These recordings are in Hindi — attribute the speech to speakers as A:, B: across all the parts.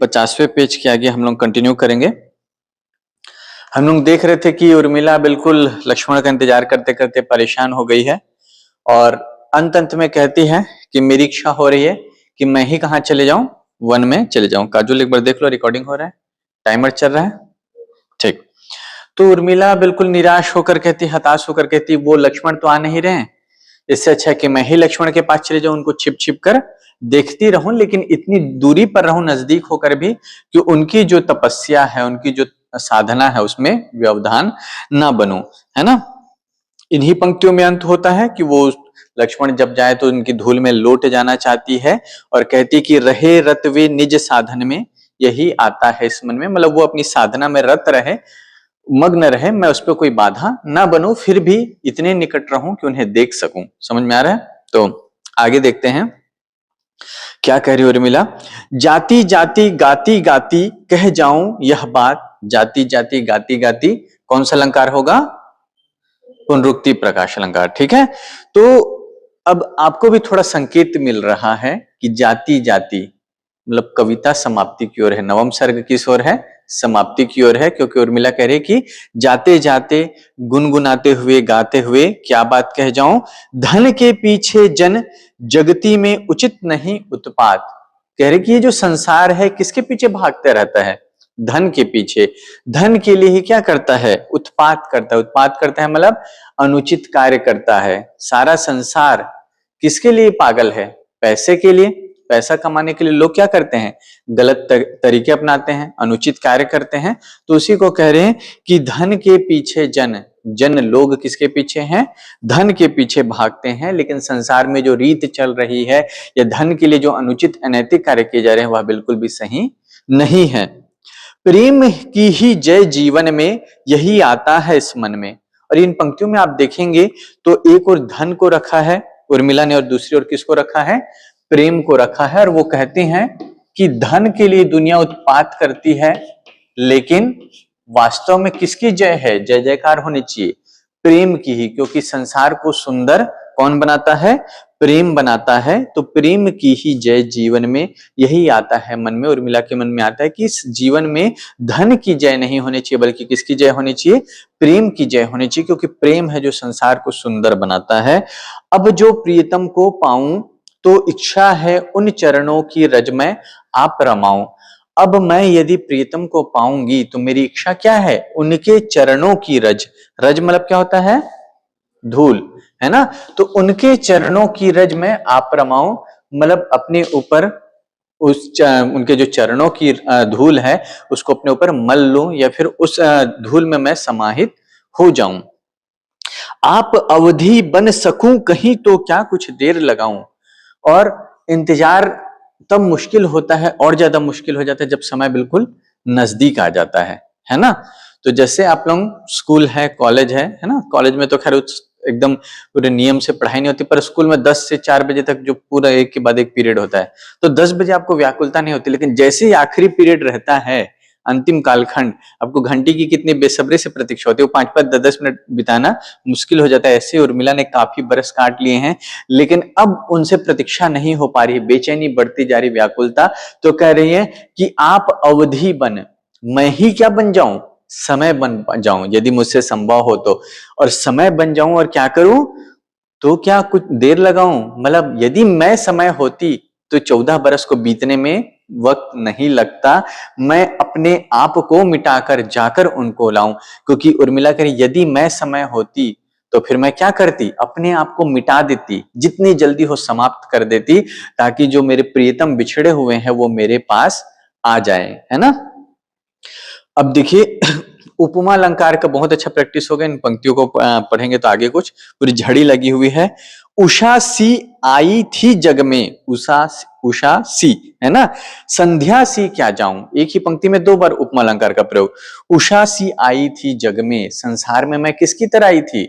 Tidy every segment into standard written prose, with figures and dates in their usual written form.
A: 50वें पेज के आगे हम लोग कंटिन्यू करेंगे। हम लोग देख रहे थे कि उर्मिला बिल्कुल लक्ष्मण का इंतजार करते करते परेशान हो गई है और अंत में कहती है कि मेरी इच्छा हो रही है कि मैं ही कहाँ चले जाऊं, वन में चले जाऊं। काजल एक बार देख लो, रिकॉर्डिंग हो रहा है, टाइमर चल रहा है, ठीक। तो उर्मिला बिल्कुल निराश होकर कहती, हताश होकर कहती, वो लक्ष्मण तो आ नहीं रहे हैं, इससे अच्छा है कि मैं ही लक्ष्मण के पास चले जाऊं, उनको छिप छिप कर देखती रहूं, लेकिन इतनी दूरी पर रहूं, नजदीक होकर भी, कि उनकी जो तपस्या है, उनकी जो साधना है, उसमें व्यवधान ना बनूं, है ना। इन्हीं पंक्तियों में अंत होता है कि वो लक्ष्मण जब जाए तो उनकी धूल में लौट जाना चाहती है और कहती कि रहे रत वे निज साधन में, यही आता है इस मन में, मतलब वो अपनी साधना में रत रहे, मग्न रहे, मैं उस पर कोई बाधा ना बनूं, फिर भी इतने निकट रहूं कि उन्हें देख सकूं। समझ में आ रहा है? तो आगे देखते हैं क्या कह रही है उर्मिला। जाति जाति गाती गाती कह जाऊं यह बात, जाति जाति गाती गाती, कौन सा अलंकार होगा? पुनरुक्ति प्रकाश अलंकार, ठीक है। तो अब आपको भी थोड़ा संकेत मिल रहा है कि जाति जाति मतलब कविता समाप्ति की ओर है, नवम सर्ग किस ओर है? समाप्ति की ओर है, क्योंकि उर्मिला कह रही कि जाते जाते गुनगुनाते हुए गाते हुए क्या बात कह जाऊं, धन के पीछे जन जगती में उचित नहीं उत्पात। कह रहे कि ये जो संसार है किसके पीछे भागता रहता है? धन के पीछे। धन के लिए ही क्या करता है? उत्पात करता है। उत्पात करता है मतलब अनुचित कार्य करता है। सारा संसार किसके लिए पागल है? पैसे के लिए। पैसा कमाने के लिए लोग क्या करते हैं? गलत तरीके अपनाते हैं, अनुचित कार्य करते हैं। तो उसी को कह रहे हैं कि धन के पीछे जन, जन लोग किसके पीछे हैं? धन के पीछे भागते हैं। लेकिन संसार में जो रीत चल रही है या धन के लिए जो अनुचित अनैतिक कार्य किए जा रहे हैं वह बिल्कुल भी सही नहीं है। प्रेम की ही जय जीवन में, यही आता है इस मन में। और इन पंक्तियों में आप देखेंगे तो एक और धन को रखा है उर्मिला ने और दूसरी ओर किसको रखा है? प्रेम को रखा है। और वो कहते हैं कि धन के लिए दुनिया उत्पात करती है, लेकिन वास्तव में किसकी जय है? जय जयकार होनी चाहिए प्रेम की ही, क्योंकि संसार को सुंदर कौन बनाता है? प्रेम बनाता है। तो प्रेम की ही जय जीवन में, यही आता है मन में। उर्मिला के मन में आता है कि इस जीवन में धन की जय नहीं होनी चाहिए, बल्कि किसकी जय होनी चाहिए? प्रेम की जय होनी चाहिए, क्योंकि प्रेम है जो संसार को सुंदर बनाता है। अब जो प्रियतम को पाऊं तो इच्छा है उन चरणों की रज में आप रमाऊं। अब मैं यदि प्रियतम को पाऊंगी तो मेरी इच्छा क्या है? उनके चरणों की रज। रज मतलब क्या होता है? धूल, है ना। तो उनके चरणों की रज में आप रमाऊं, मतलब अपने ऊपर उनके जो चरणों की धूल है उसको अपने ऊपर मल लूं, या फिर उस धूल में मैं समाहित हो जाऊं। आप अवधि बन सकूं कहीं तो क्या कुछ देर लगाऊं। और इंतजार तब मुश्किल होता है, और ज्यादा मुश्किल हो जाता है जब समय बिल्कुल नजदीक आ जाता है ना। तो जैसे आप लोग स्कूल है, कॉलेज है ना। कॉलेज में तो खैर एकदम पूरे नियम से पढ़ाई नहीं होती, पर स्कूल में 10 से 4 बजे तक जो पूरा एक के बाद एक पीरियड होता है, तो 10 बजे आपको व्याकुलता नहीं होती, लेकिन जैसे ही आखिरी पीरियड रहता है, अंतिम कालखंड, आपको घंटी की कितनी बेसब्री से प्रतीक्षा होती है। वो 5-5 10-10 मिनट बिताना मुश्किल हो जाता है। ऐसे उर्मिला ने काफी बरस काट लिए हैं, लेकिन अब उनसे प्रतीक्षा नहीं हो पा रही, बेचैनी बढ़ती जा रही, व्याकुलता। तो कह रही है कि आप अवधि बन, मैं ही क्या बन जाऊं? समय बन जाऊं, यदि मुझसे संभव हो तो। और समय बन जाऊं और क्या करूं? तो क्या कुछ देर लगाऊं, मतलब यदि मैं समय होती तो 14 बरस को बीतने में वक्त नहीं लगता, मैं अपने आप को मिटाकर जाकर उनको लाऊं। क्योंकि उर्मिला कह रही यदि मैं समय होती तो फिर मैं क्या करती? अपने आप को मिटा देती, जितनी जल्दी हो समाप्त कर देती, ताकि जो मेरे प्रियतम बिछड़े हुए हैं वो मेरे पास आ जाए, है ना। अब देखिए उपमा अलंकार का बहुत अच्छा प्रैक्टिस हो गया। इन पंक्तियों को पढ़ेंगे तो आगे कुछ पूरी झड़ी लगी हुई है। उषा सी आई थी जग में, उषा सी, है ना। संध्या सी क्या जाऊं, एक ही पंक्ति में 2 बार उपमा अलंकार का प्रयोग। उषा सी आई थी जग में, संसार में मैं किसकी तरह आई थी?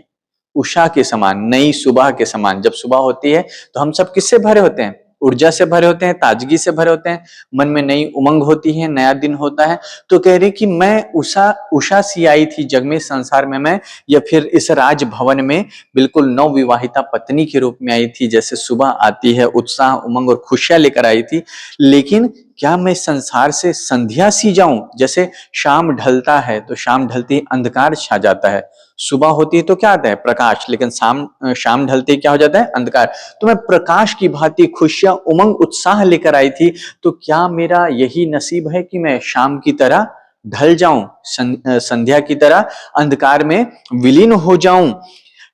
A: उषा के समान, नई सुबह के समान। जब सुबह होती है तो हम सब किससे भरे होते हैं? ऊर्जा से भरे होते हैं, ताजगी से भरे होते हैं, मन में नई उमंग होती है, नया दिन होता है। तो कह रहे कि मैं उषा उषा सी आई थी जग में, संसार में मैं, या फिर इस राज भवन में बिल्कुल नवविवाहिता पत्नी के रूप में आई थी, जैसे सुबह आती है उत्साह उमंग और खुशियां लेकर आई थी। लेकिन क्या मैं संसार से संध्या सी जाऊं? जैसे शाम ढलता है तो शाम ढलते ही अंधकार छा जाता है, सुबह होती है तो क्या आता है? प्रकाश। लेकिन शाम ढलते ही क्या हो जाता है? अंधकार। तो मैं प्रकाश की भांति खुशियां उमंग उत्साह लेकर आई थी, तो क्या मेरा यही नसीब है कि मैं शाम की तरह ढल जाऊं, संध्या की तरह अंधकार में विलीन हो जाऊं?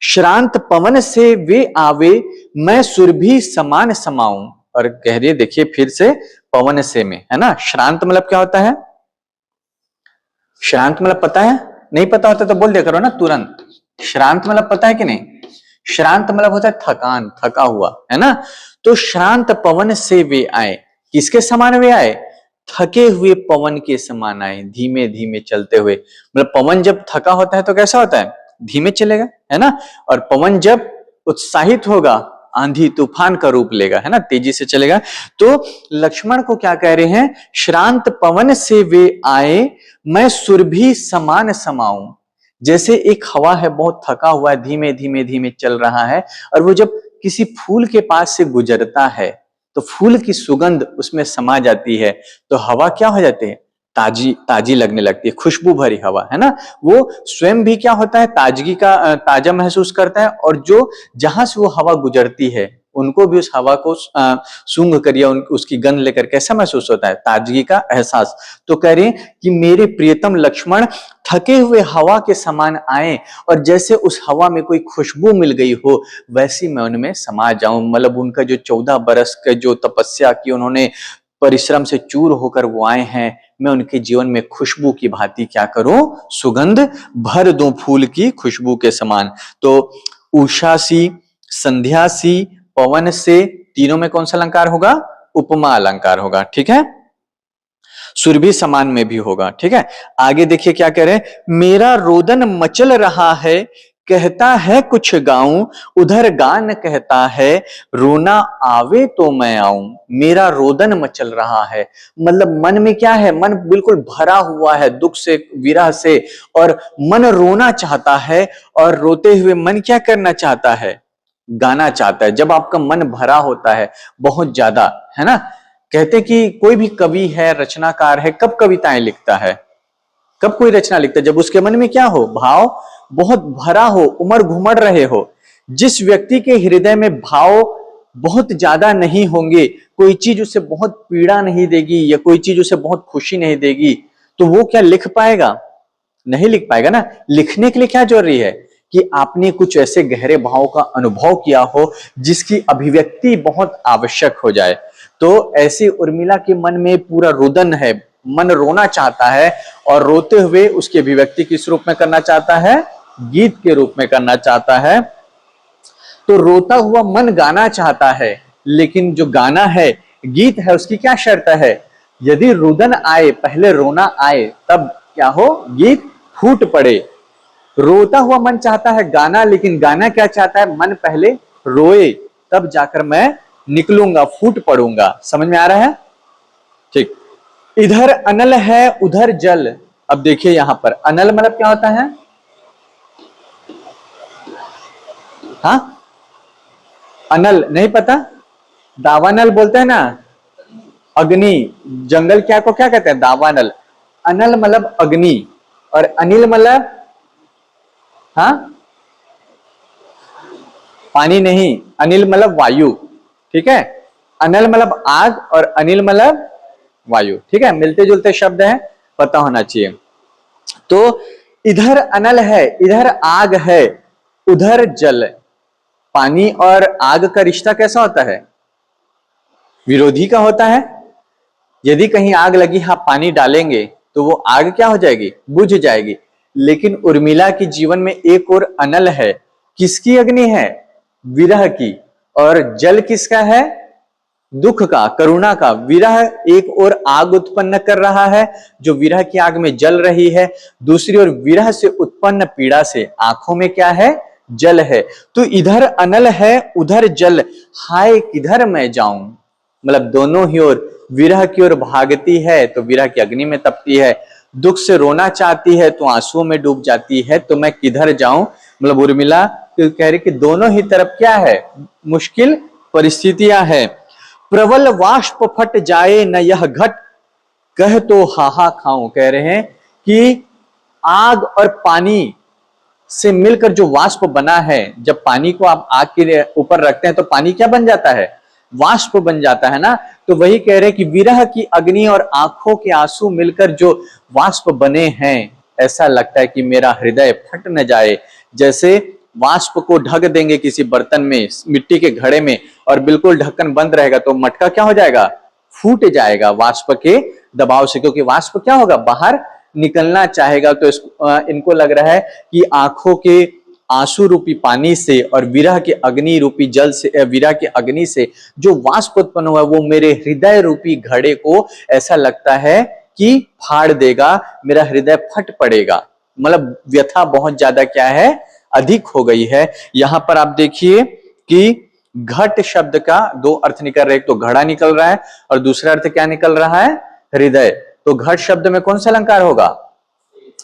A: श्रांत पवन से वे आवे, मैं सुरभि समान समाऊं। और कह रही है, देखिए फिर से पवन से में, है ना। श्रांत मतलब क्या होता है? श्रांत मतलब पता है? नहीं पता होता तो बोल दिया करो ना तुरंत। श्रांत मतलब पता है कि नहीं? श्रांत मतलब होता है थकान, थका हुआ, है ना। तो श्रांत पवन से वे आए, किसके समान वे आए? थके हुए पवन के समान आए, धीमे धीमे चलते हुए। मतलब पवन जब थका होता है तो कैसा होता है? धीमे चलेगा, है ना। और पवन जब उत्साहित होगा, आंधी तूफान का रूप लेगा, है ना, तेजी से चलेगा। तो लक्ष्मण को क्या कह रहे हैं? श्रांत पवन से वे आए, मैं सुरभि समान समाऊं। जैसे एक हवा है, बहुत थका हुआ है, धीमे धीमे धीमे चल रहा है, और वो जब किसी फूल के पास से गुजरता है तो फूल की सुगंध उसमें समा जाती है, तो हवा क्या हो जाती है? ताजी ताजी लगने लगती है, खुशबू भरी हवा, है ना। वो स्वयं भी क्या होता है? ताजगी का ताजा महसूस करता है, और जो जहां से वो हवा गुजरती है उनको भी उस हवा को सूंघ कर या उसकी गंध लेकर कैसा महसूस होता है? ताजगी का एहसास। तो कह रहे हैं कि मेरे प्रियतम लक्ष्मण थके हुए हवा के समान आए, और जैसे उस हवा में कोई खुशबू मिल गई हो वैसी मैं उनमें समा जाऊं। मतलब उनका जो 14 बरस का जो तपस्या की उन्होंने, परिश्रम से चूर होकर वो आए हैं, मैं उनके जीवन में खुशबू की भांति क्या करूं? सुगंध भर दूं, फूल की खुशबू के समान। तो उषा सी, संध्या सी, पवन से, तीनों में कौन सा अलंकार होगा? उपमा अलंकार होगा, ठीक है। सुरभि समान में भी होगा, ठीक है। आगे देखिए क्या कह रहे हैं? मेरा रोदन मचल रहा है, कहता है कुछ गाऊं, उधर गान कहता है, रोना आवे तो मैं आऊं। मेरा रोदन मचल रहा है, मतलब मन में क्या है? मन बिल्कुल भरा हुआ है दुख से, विरह से, और मन रोना चाहता है, और रोते हुए मन क्या करना चाहता है? गाना चाहता है। जब आपका मन भरा होता है बहुत ज्यादा, है ना, कहते कि कोई भी कवि है, रचनाकार है, कब कविताएं लिखता है? कब कोई रचना लिखता है? जब उसके मन में क्या हो? भाव बहुत भरा हो, उमड़ घुमड़ रहे हो। जिस व्यक्ति के हृदय में भाव बहुत ज्यादा नहीं होंगे, कोई चीज उसे बहुत पीड़ा नहीं देगी या कोई चीज उसे बहुत खुशी नहीं देगी, तो वो क्या लिख पाएगा? नहीं लिख पाएगा ना। लिखने के लिए क्या जरूरी है? कि आपने कुछ ऐसे गहरे भाव का अनुभव किया हो जिसकी अभिव्यक्ति बहुत आवश्यक हो जाए। तो ऐसी उर्मिला के मन में पूरा रुदन है, मन रोना चाहता है, और रोते हुए उसकी अभिव्यक्ति किस रूप में करना चाहता है? गीत के रूप में करना चाहता है। तो रोता हुआ मन गाना चाहता है, लेकिन जो गाना है, गीत है, उसकी क्या शर्त है? यदि रुदन आए, पहले रोना आए, तब क्या हो? गीत फूट पड़े। रोता हुआ मन चाहता है गाना, लेकिन गाना क्या चाहता है? मन पहले रोए, तब जाकर मैं निकलूंगा, फूट पड़ूंगा। समझ में आ रहा है? ठीक। इधर अनल है, उधर जल। अब देखिए यहां पर अनल मतलब क्या होता है? हाँ, अनल नहीं पता? दावानल बोलते हैं ना, अग्नि। जंगल क्या को क्या कहते हैं? दावानल। अनल मतलब अग्नि, और अनिल मतलब, हाँ, पानी नहीं, अनिल मतलब वायु, ठीक है। अनल मतलब आग, और अनिल मतलब वायु, ठीक है। मिलते जुलते शब्द हैं, पता होना चाहिए। तो इधर अनल है, इधर आग है, उधर जल। पानी और आग का रिश्ता कैसा होता है? विरोधी का होता है। यदि कहीं आग लगी, हाँ, पानी डालेंगे तो वो आग क्या हो जाएगी? बुझ जाएगी। लेकिन उर्मिला के जीवन में एक और अनल है। किसकी अग्नि है? विरह की। और जल किसका है? दुख का, करुणा का। विरह एक और आग उत्पन्न कर रहा है, जो विरह की आग में जल रही है। दूसरी ओर विरह से उत्पन्न पीड़ा से आंखों में क्या है? जल है। तो इधर अनल है, उधर जल, हाय किधर मैं जाऊं। मतलब दोनों ही ओर विरह की ओर भागती है तो विरह की अग्नि में तपती है, दुख से रोना चाहती है तो आंसुओं में डूब जाती है, तो मैं किधर जाऊं। मतलब उर्मिला कह रही कि दोनों ही तरफ क्या है, मुश्किल परिस्थितियां है। प्रबल वाष्प फट जाए न यह घट, कह तो हाहा खाऊं। कह रहे हैं कि आग और पानी से मिलकर जो वाष्प बना है, जब पानी को आप आग के ऊपर रखते हैं तो पानी क्या बन जाता है, वाष्प बन जाता है ना। तो वही कह रहे हैं कि विरह की अग्नि और आंखों के आंसू मिलकर जो वाष्प बने हैं, ऐसा लगता है कि मेरा हृदय फट न जाए। जैसे वाष्प को ढक देंगे किसी बर्तन में, मिट्टी के घड़े में, और बिल्कुल ढक्कन बंद रहेगा तो मटका क्या हो जाएगा, फूट जाएगा वाष्प के दबाव से, क्योंकि वाष्प क्या होगा, बाहर निकलना चाहेगा। तो इनको लग रहा है कि आंखों के आंसू रूपी पानी से और विरह के अग्नि रूपी जल से, विरह के अग्नि से जो वाष्प उत्पन्न हुआ वो मेरे हृदय रूपी घड़े को ऐसा लगता है कि फाड़ देगा, मेरा हृदय फट पड़ेगा। मतलब व्यथा बहुत ज्यादा क्या है, अधिक हो गई है। यहां पर आप देखिए कि घट शब्द का दो अर्थ निकल रहे, एक तो घड़ा निकल रहा है और दूसरा अर्थ क्या निकल रहा है, हृदय। तो घट शब्द में कौन सा अलंकार होगा,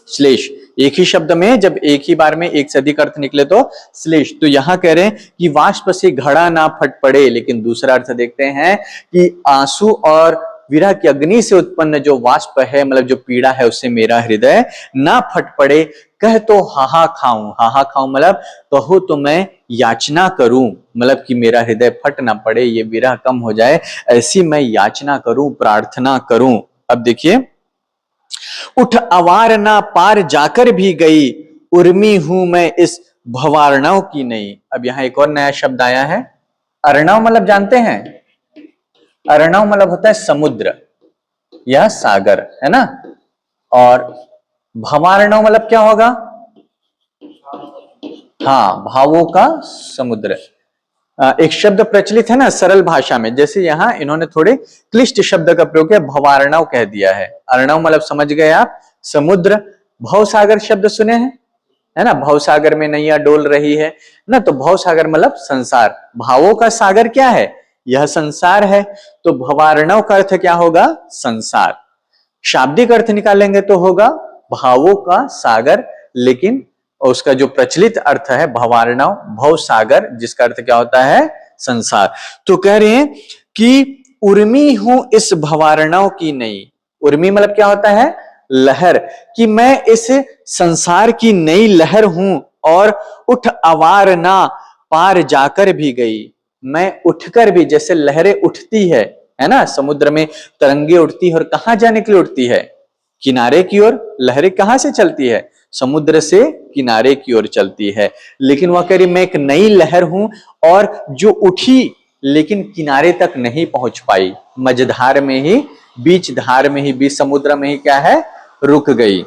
A: श्लेष। एक ही शब्द में जब एक ही बार में एक से अधिक अर्थ निकले तो श्लेष। तो यहां कह रहे हैं कि वाष्प से घड़ा ना फट पड़े, लेकिन दूसरा अर्थ देखते हैं कि आंसू और विरह की अग्नि से उत्पन्न जो वाष्प है, मतलब जो पीड़ा है, उससे मेरा हृदय ना फट पड़े। कह तो हाहा खाऊं, हाहा खाऊं मतलब कहो तो मैं याचना करूं, मतलब कि मेरा हृदय फट ना पड़े, ये विरह कम हो जाए, ऐसी मैं याचना करूं, प्रार्थना करूं। अब देखिए, उठ अवार ना पार जाकर भी गई, उर्मी हूं मैं इस भवार्णव की नहीं। अब यहां एक और नया शब्द आया है, अर्णव मतलब जानते हैं, अर्णव मतलब होता है समुद्र या सागर, है ना। और भवार्णव मतलब क्या होगा, हाँ, भावों का समुद्र। एक शब्द प्रचलित है ना सरल भाषा में, जैसे यहां इन्होंने थोड़े क्लिष्ट शब्द का प्रयोग किया, भवार्णव कह दिया है। अर्णव मतलब समझ गए आप, समुद्र। भवसागर शब्द सुने हैं, है ना, भवसागर में नैया डोल रही है ना, तो भवसागर मतलब संसार, भावों का सागर क्या है, यह संसार है। तो भवार्णव का अर्थ क्या होगा, संसार। शाब्दिक अर्थ निकालेंगे तो होगा भावों का सागर, लेकिन उसका जो प्रचलित अर्थ है भवार्णव, भव सागर, जिसका अर्थ क्या होता है, संसार। तो कह रहे हैं कि उर्मी हूं इस भवार्णव की नई। उर्मी मतलब क्या होता है, लहर, कि मैं इस संसार की नई लहर हूं, और उठ अवार ना पार जाकर भी गई। मैं उठकर भी, जैसे लहरें उठती है ना, समुद्र में तरंगे उठती है, और कहां जाने के लिए उठती है, किनारे की ओर। लहरें कहां से चलती है, समुद्र से किनारे की ओर चलती है। लेकिन वह कह रही मैं एक नई लहर हूं, और जो उठी लेकिन किनारे तक नहीं पहुंच पाई, मझधार में ही, बीच धार में ही, बीच समुद्र में ही क्या है, रुक गई।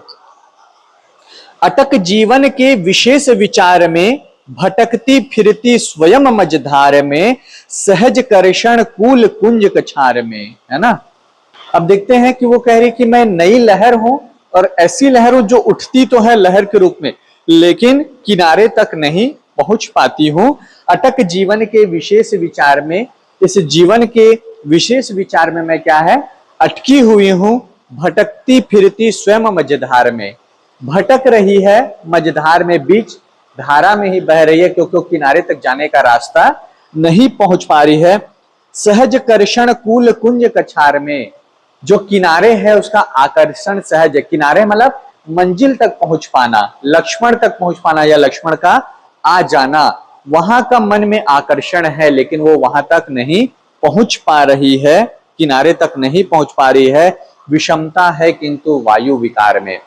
A: अटक जीवन के विशेष विचार में, भटकती फिरती स्वयं मझधार में, सहज कर्षण कूल कुंज कछार में, है ना। अब देखते हैं कि वो कह रही कि मैं नई लहर हूं, और ऐसी लहर हूं जो उठती तो है लहर के रूप में, लेकिन किनारे तक नहीं पहुंच पाती हूं। अटक जीवन के विशेष विचार में, इस जीवन के विशेष विचार में मैं क्या है, अटकी हुई हूं। भटकती फिरती स्वयं मझधार में, भटक रही है मझधार में, बीच धारा में ही बह रही है, क्योंकि किनारे तक जाने का रास्ता नहीं पहुंच पा रही है। सहज कर्षण कूल कुंज कछार में, जो किनारे है उसका आकर्षण सहज है। किनारे मतलब मंजिल तक पहुंच पाना, लक्ष्मण तक पहुंच पाना, या लक्ष्मण का आ जाना, वहां का मन में आकर्षण है, लेकिन वो वहां तक नहीं पहुंच पा रही है, किनारे तक नहीं पहुंच पा रही है। विषमता है किंतु वायु विकार में।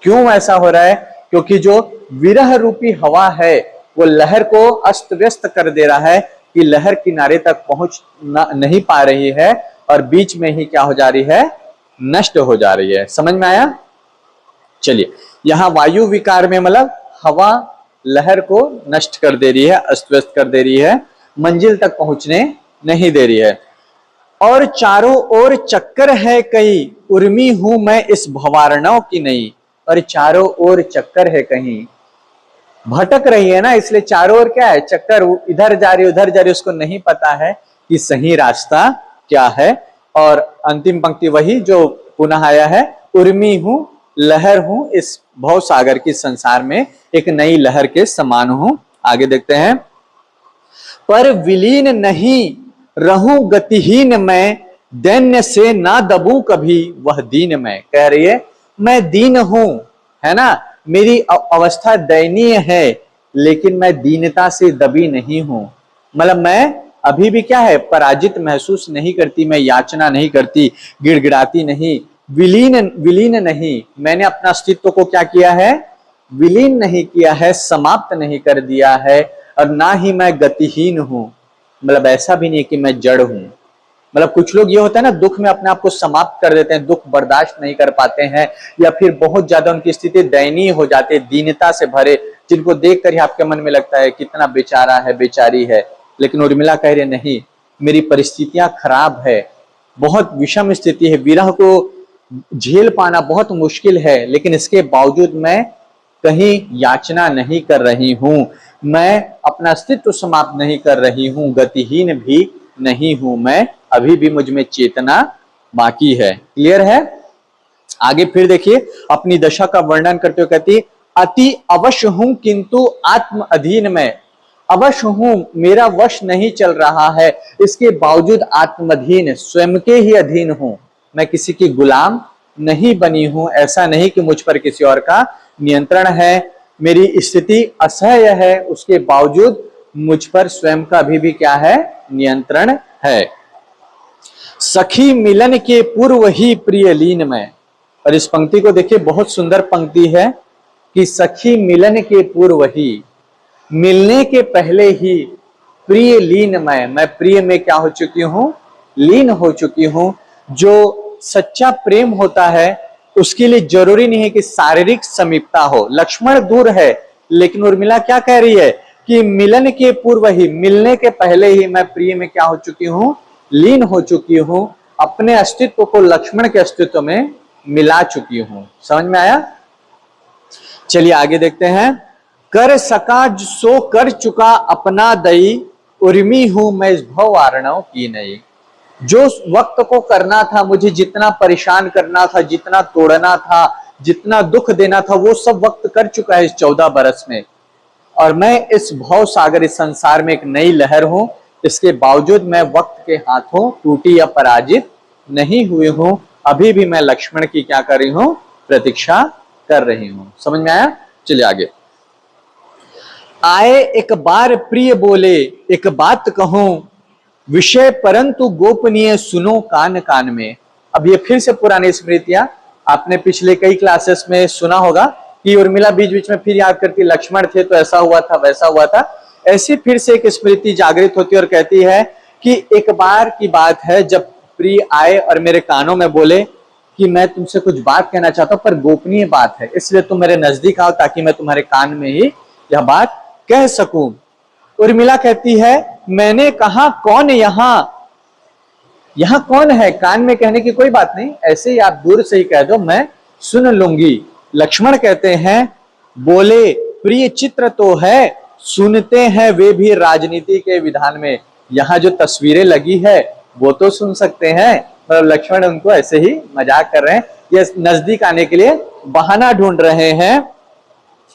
A: क्यों ऐसा हो रहा है, क्योंकि जो विरह रूपी हवा है वो लहर को अस्त व्यस्त कर दे रहा है, कि लहर किनारे तक पहुंच नहीं पा रही है, और बीच में ही क्या हो जा रही है, नष्ट हो जा रही है। समझ में आया। चलिए, यहां वायु विकार में मतलब हवा लहर को नष्ट कर दे रही है, अस्त व्यस्त कर दे रही है, मंजिल तक पहुंचने नहीं दे रही है। और चारों ओर चक्कर है कहीं, उर्मी हूं मैं इस भवार्णव की नहीं। और चारों ओर चक्कर है कहीं, भटक रही है ना, इसलिए चारों ओर क्या है, चक्कर, इधर जा रही उधर जा रही, उसको नहीं पता है कि सही रास्ता क्या है। और अंतिम पंक्ति वही जो पुनः आया है, उर्मी हूं, लहर हूं, इस भव सागर की संसार में एक नई लहर के समान हूं। आगे देखते हैं, पर विलीन नहीं रहूं गतिहीन मैं, दैन्य से ना दबूं कभी वह दीन मैं। कह रही है मैं दीन हूं, है ना, मेरी अवस्था दयनीय है, लेकिन मैं दीनता से दबी नहीं हूं। मतलब मैं अभी भी क्या है, पराजित महसूस नहीं करती, मैं याचना नहीं करती, गिड़गिड़ाती नहीं, विलीन नहीं, मैंने अपना अस्तित्व को क्या किया है, विलीन नहीं किया है, समाप्त नहीं कर दिया है। और ना ही मैं गतिहीन हूं, मतलब ऐसा भी नहीं कि मैं जड़ हूं। मतलब कुछ लोग ये होता है ना, दुख में अपने आप को समाप्त कर देते हैं, दुख बर्दाश्त नहीं कर पाते हैं, या फिर बहुत ज्यादा उनकी स्थिति दयनीय हो जाती है, दीनता से भरे, जिनको देखकर ही आपके मन में लगता है कितना बेचारा है, बेचारी है। लेकिन उर्मिला कह रही नहीं, मेरी परिस्थितियां खराब है, बहुत विषम स्थिति है, विरह को झेल पाना बहुत मुश्किल है, लेकिन इसके बावजूद मैं कहीं याचना नहीं कर रही हूं, मैं अपना अस्तित्व समाप्त नहीं कर रही हूं, गतिहीन भी नहीं हूं मैं, अभी भी मुझ में चेतना बाकी है। क्लियर है। आगे फिर देखिए, अपनी दशा का वर्णन करते हुए कहती, अति अवश्य हूं किंतु आत्म अधीन में, अवश्य हूं, मेरा वश नहीं चल रहा है, इसके बावजूद आत्मधीन, स्वयं के ही अधीन हूं, मैं किसी की गुलाम नहीं बनी हूं। ऐसा नहीं कि मुझ पर किसी और का नियंत्रण है, मेरी स्थिति असह्य है, उसके बावजूद मुझ पर स्वयं का अभी भी क्या है, नियंत्रण है। सखी मिलन के पूर्व ही प्रिय लीन में, और इस पंक्ति को देखिए, बहुत सुंदर पंक्ति है कि सखी मिलन के पूर्व ही, मिलने के पहले ही, प्रिय लीन मैं प्रिय में क्या हो चुकी हूं, लीन हो चुकी हूं। जो सच्चा प्रेम होता है उसके लिए जरूरी नहीं है कि शारीरिक समीपता हो। लक्ष्मण दूर है, लेकिन उर्मिला क्या कह रही है कि मिलन के पूर्व ही, मिलने के पहले ही मैं प्रिय में क्या हो चुकी हूं, लीन हो चुकी हूं, अपने अस्तित्व को लक्ष्मण के अस्तित्व में मिला चुकी हूं। समझ में आया। चलिए आगे देखते हैं, कर सका सो कर चुका अपना दई, उर्मी हूं मैं इस भव आर्णव की नहीं। जो वक्त को करना था, मुझे जितना परेशान करना था, जितना तोड़ना था, जितना दुख देना था, वो सब वक्त कर चुका है इस 14 बरस में, और मैं इस भव सागर, इस संसार में एक नई लहर हूं। इसके बावजूद मैं वक्त के हाथों टूटी या पराजित नहीं हुई हूं, अभी भी मैं लक्ष्मण की क्या कर रही हूं, प्रतीक्षा कर रही हूं। समझ में आया। चलिए आगे, आए एक बार प्रिय बोले एक बात कहूं, विषय परंतु गोपनीय सुनो कान कान में। अब ये फिर से पुरानी स्मृतियां, आपने पिछले कई क्लासेस में सुना होगा कि उर्मिला बीच बीच में फिर याद करती, लक्ष्मण थे तो ऐसा हुआ था, वैसा हुआ था। ऐसी फिर से एक स्मृति जागृत होती है और कहती है कि एक बार की बात है जब प्रिय आए और मेरे कानों में बोले कि मैं तुमसे कुछ बात कहना चाहता हूं, पर गोपनीय बात है, इसलिए तुम मेरे नजदीक आओ ताकि मैं तुम्हारे कान में ही यह बात कह सकूं। उर्मिला कहती है, मैंने कहा कौन यहां, यहां कौन है, कान में कहने की कोई बात नहीं, ऐसे ही आप दूर से ही कह दो, मैं सुन लूंगी। लक्ष्मण कहते हैं, बोले प्रिय चित्र तो है, सुनते हैं वे भी राजनीति के विधान में। यहां जो तस्वीरें लगी है वो तो सुन सकते हैं। मतलब लक्ष्मण उनको ऐसे ही मजाक कर रहे हैं, ये नजदीक आने के लिए बहाना ढूंढ रहे हैं,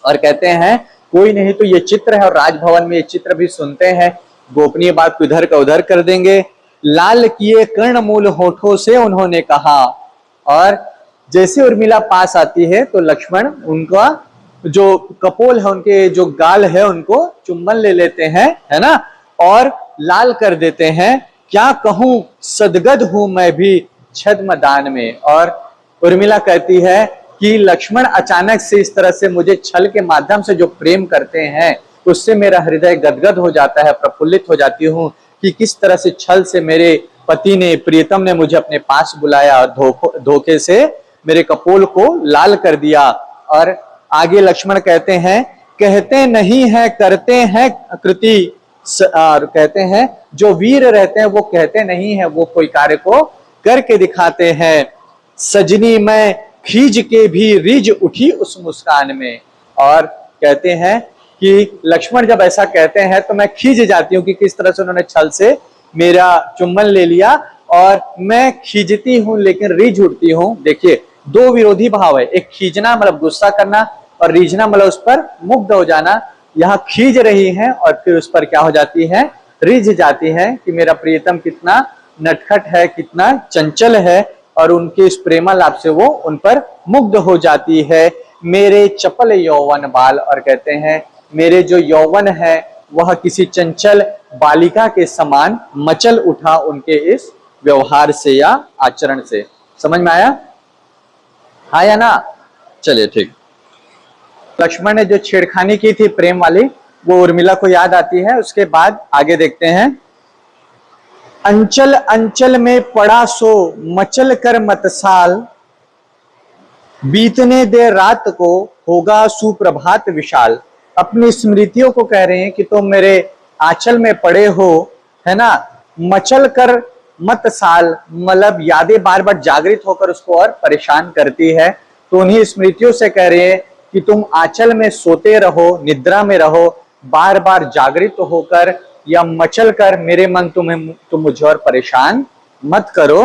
A: और कहते हैं कोई नहीं तो ये चित्र है, और राजभवन में ये चित्र भी सुनते हैं, गोपनीय बात को इधर का उधर कर देंगे। लाल किए कर्णमूल होठों से उन्होंने कहा, और जैसे उर्मिला पास आती है तो लक्ष्मण उनका जो कपोल है, उनके जो गाल है, उनको चुंबन ले लेते हैं, है ना, और लाल कर देते हैं। क्या कहूं सदगद हूं मैं भी छद्मदान में। और उर्मिला कहती है कि लक्ष्मण अचानक से इस तरह से मुझे छल के माध्यम से जो प्रेम करते हैं, उससे मेरा हृदय गदगद हो जाता है, प्रफुल्लित हो जाती हूं कि किस तरह से छल से मेरे पति ने, प्रियतम ने मुझे अपने पास बुलाया और धोखे से मेरे कपोल को लाल कर दिया। और आगे लक्ष्मण कहते हैं, कहते नहीं है करते हैं कृति, और कहते हैं जो वीर रहते हैं वो कहते नहीं है, वो कोई कार्य को करके दिखाते हैं। सजनी मैं खींच के भी रिज उठी उस मुस्कान में। और कहते हैं कि लक्ष्मण जब ऐसा कहते हैं तो मैं खींच जाती हूँ कि किस तरह से उन्होंने छल से मेरा चुम्बन ले लिया, और मैं खींचती हूँ लेकिन रिझ उठती हूँ। देखिए दो विरोधी भाव है, एक खींचना मतलब गुस्सा करना और रिझना मतलब उस पर मुग्ध हो जाना। यहाँ खींच रही है और फिर उस पर क्या हो जाती है, रिझ जाती है कि मेरा प्रियतम कितना नटखट है, कितना चंचल है, और उनके इस प्रेमालाप से वो उन पर मुग्ध हो जाती है। मेरे चपल यौवन बाल, और कहते हैं मेरे जो यौवन है वह किसी चंचल बालिका के समान मचल उठा उनके इस व्यवहार से या आचरण से। समझ में आया? आया ना? चलिए ठीक। लक्ष्मण ने जो छेड़खानी की थी प्रेम वाली, वो उर्मिला को याद आती है। उसके बाद आगे देखते हैं, अंचल अंचल में पड़ा सो मचल कर मतसाल, बीतने दे रात को होगा सुप्रभात विशाल। अपनी स्मृतियों को कह रहे हैं कि तुम मेरे आंचल में पड़े हो, है ना, मचल कर मत साल, मतलब यादें बार बार जागृत होकर उसको और परेशान करती है। तो उन्हीं स्मृतियों से कह रहे हैं कि तुम आंचल में सोते रहो, निद्रा में रहो, बार बार जागृत होकर या मचल कर मेरे मन तुम मुझे और परेशान मत करो।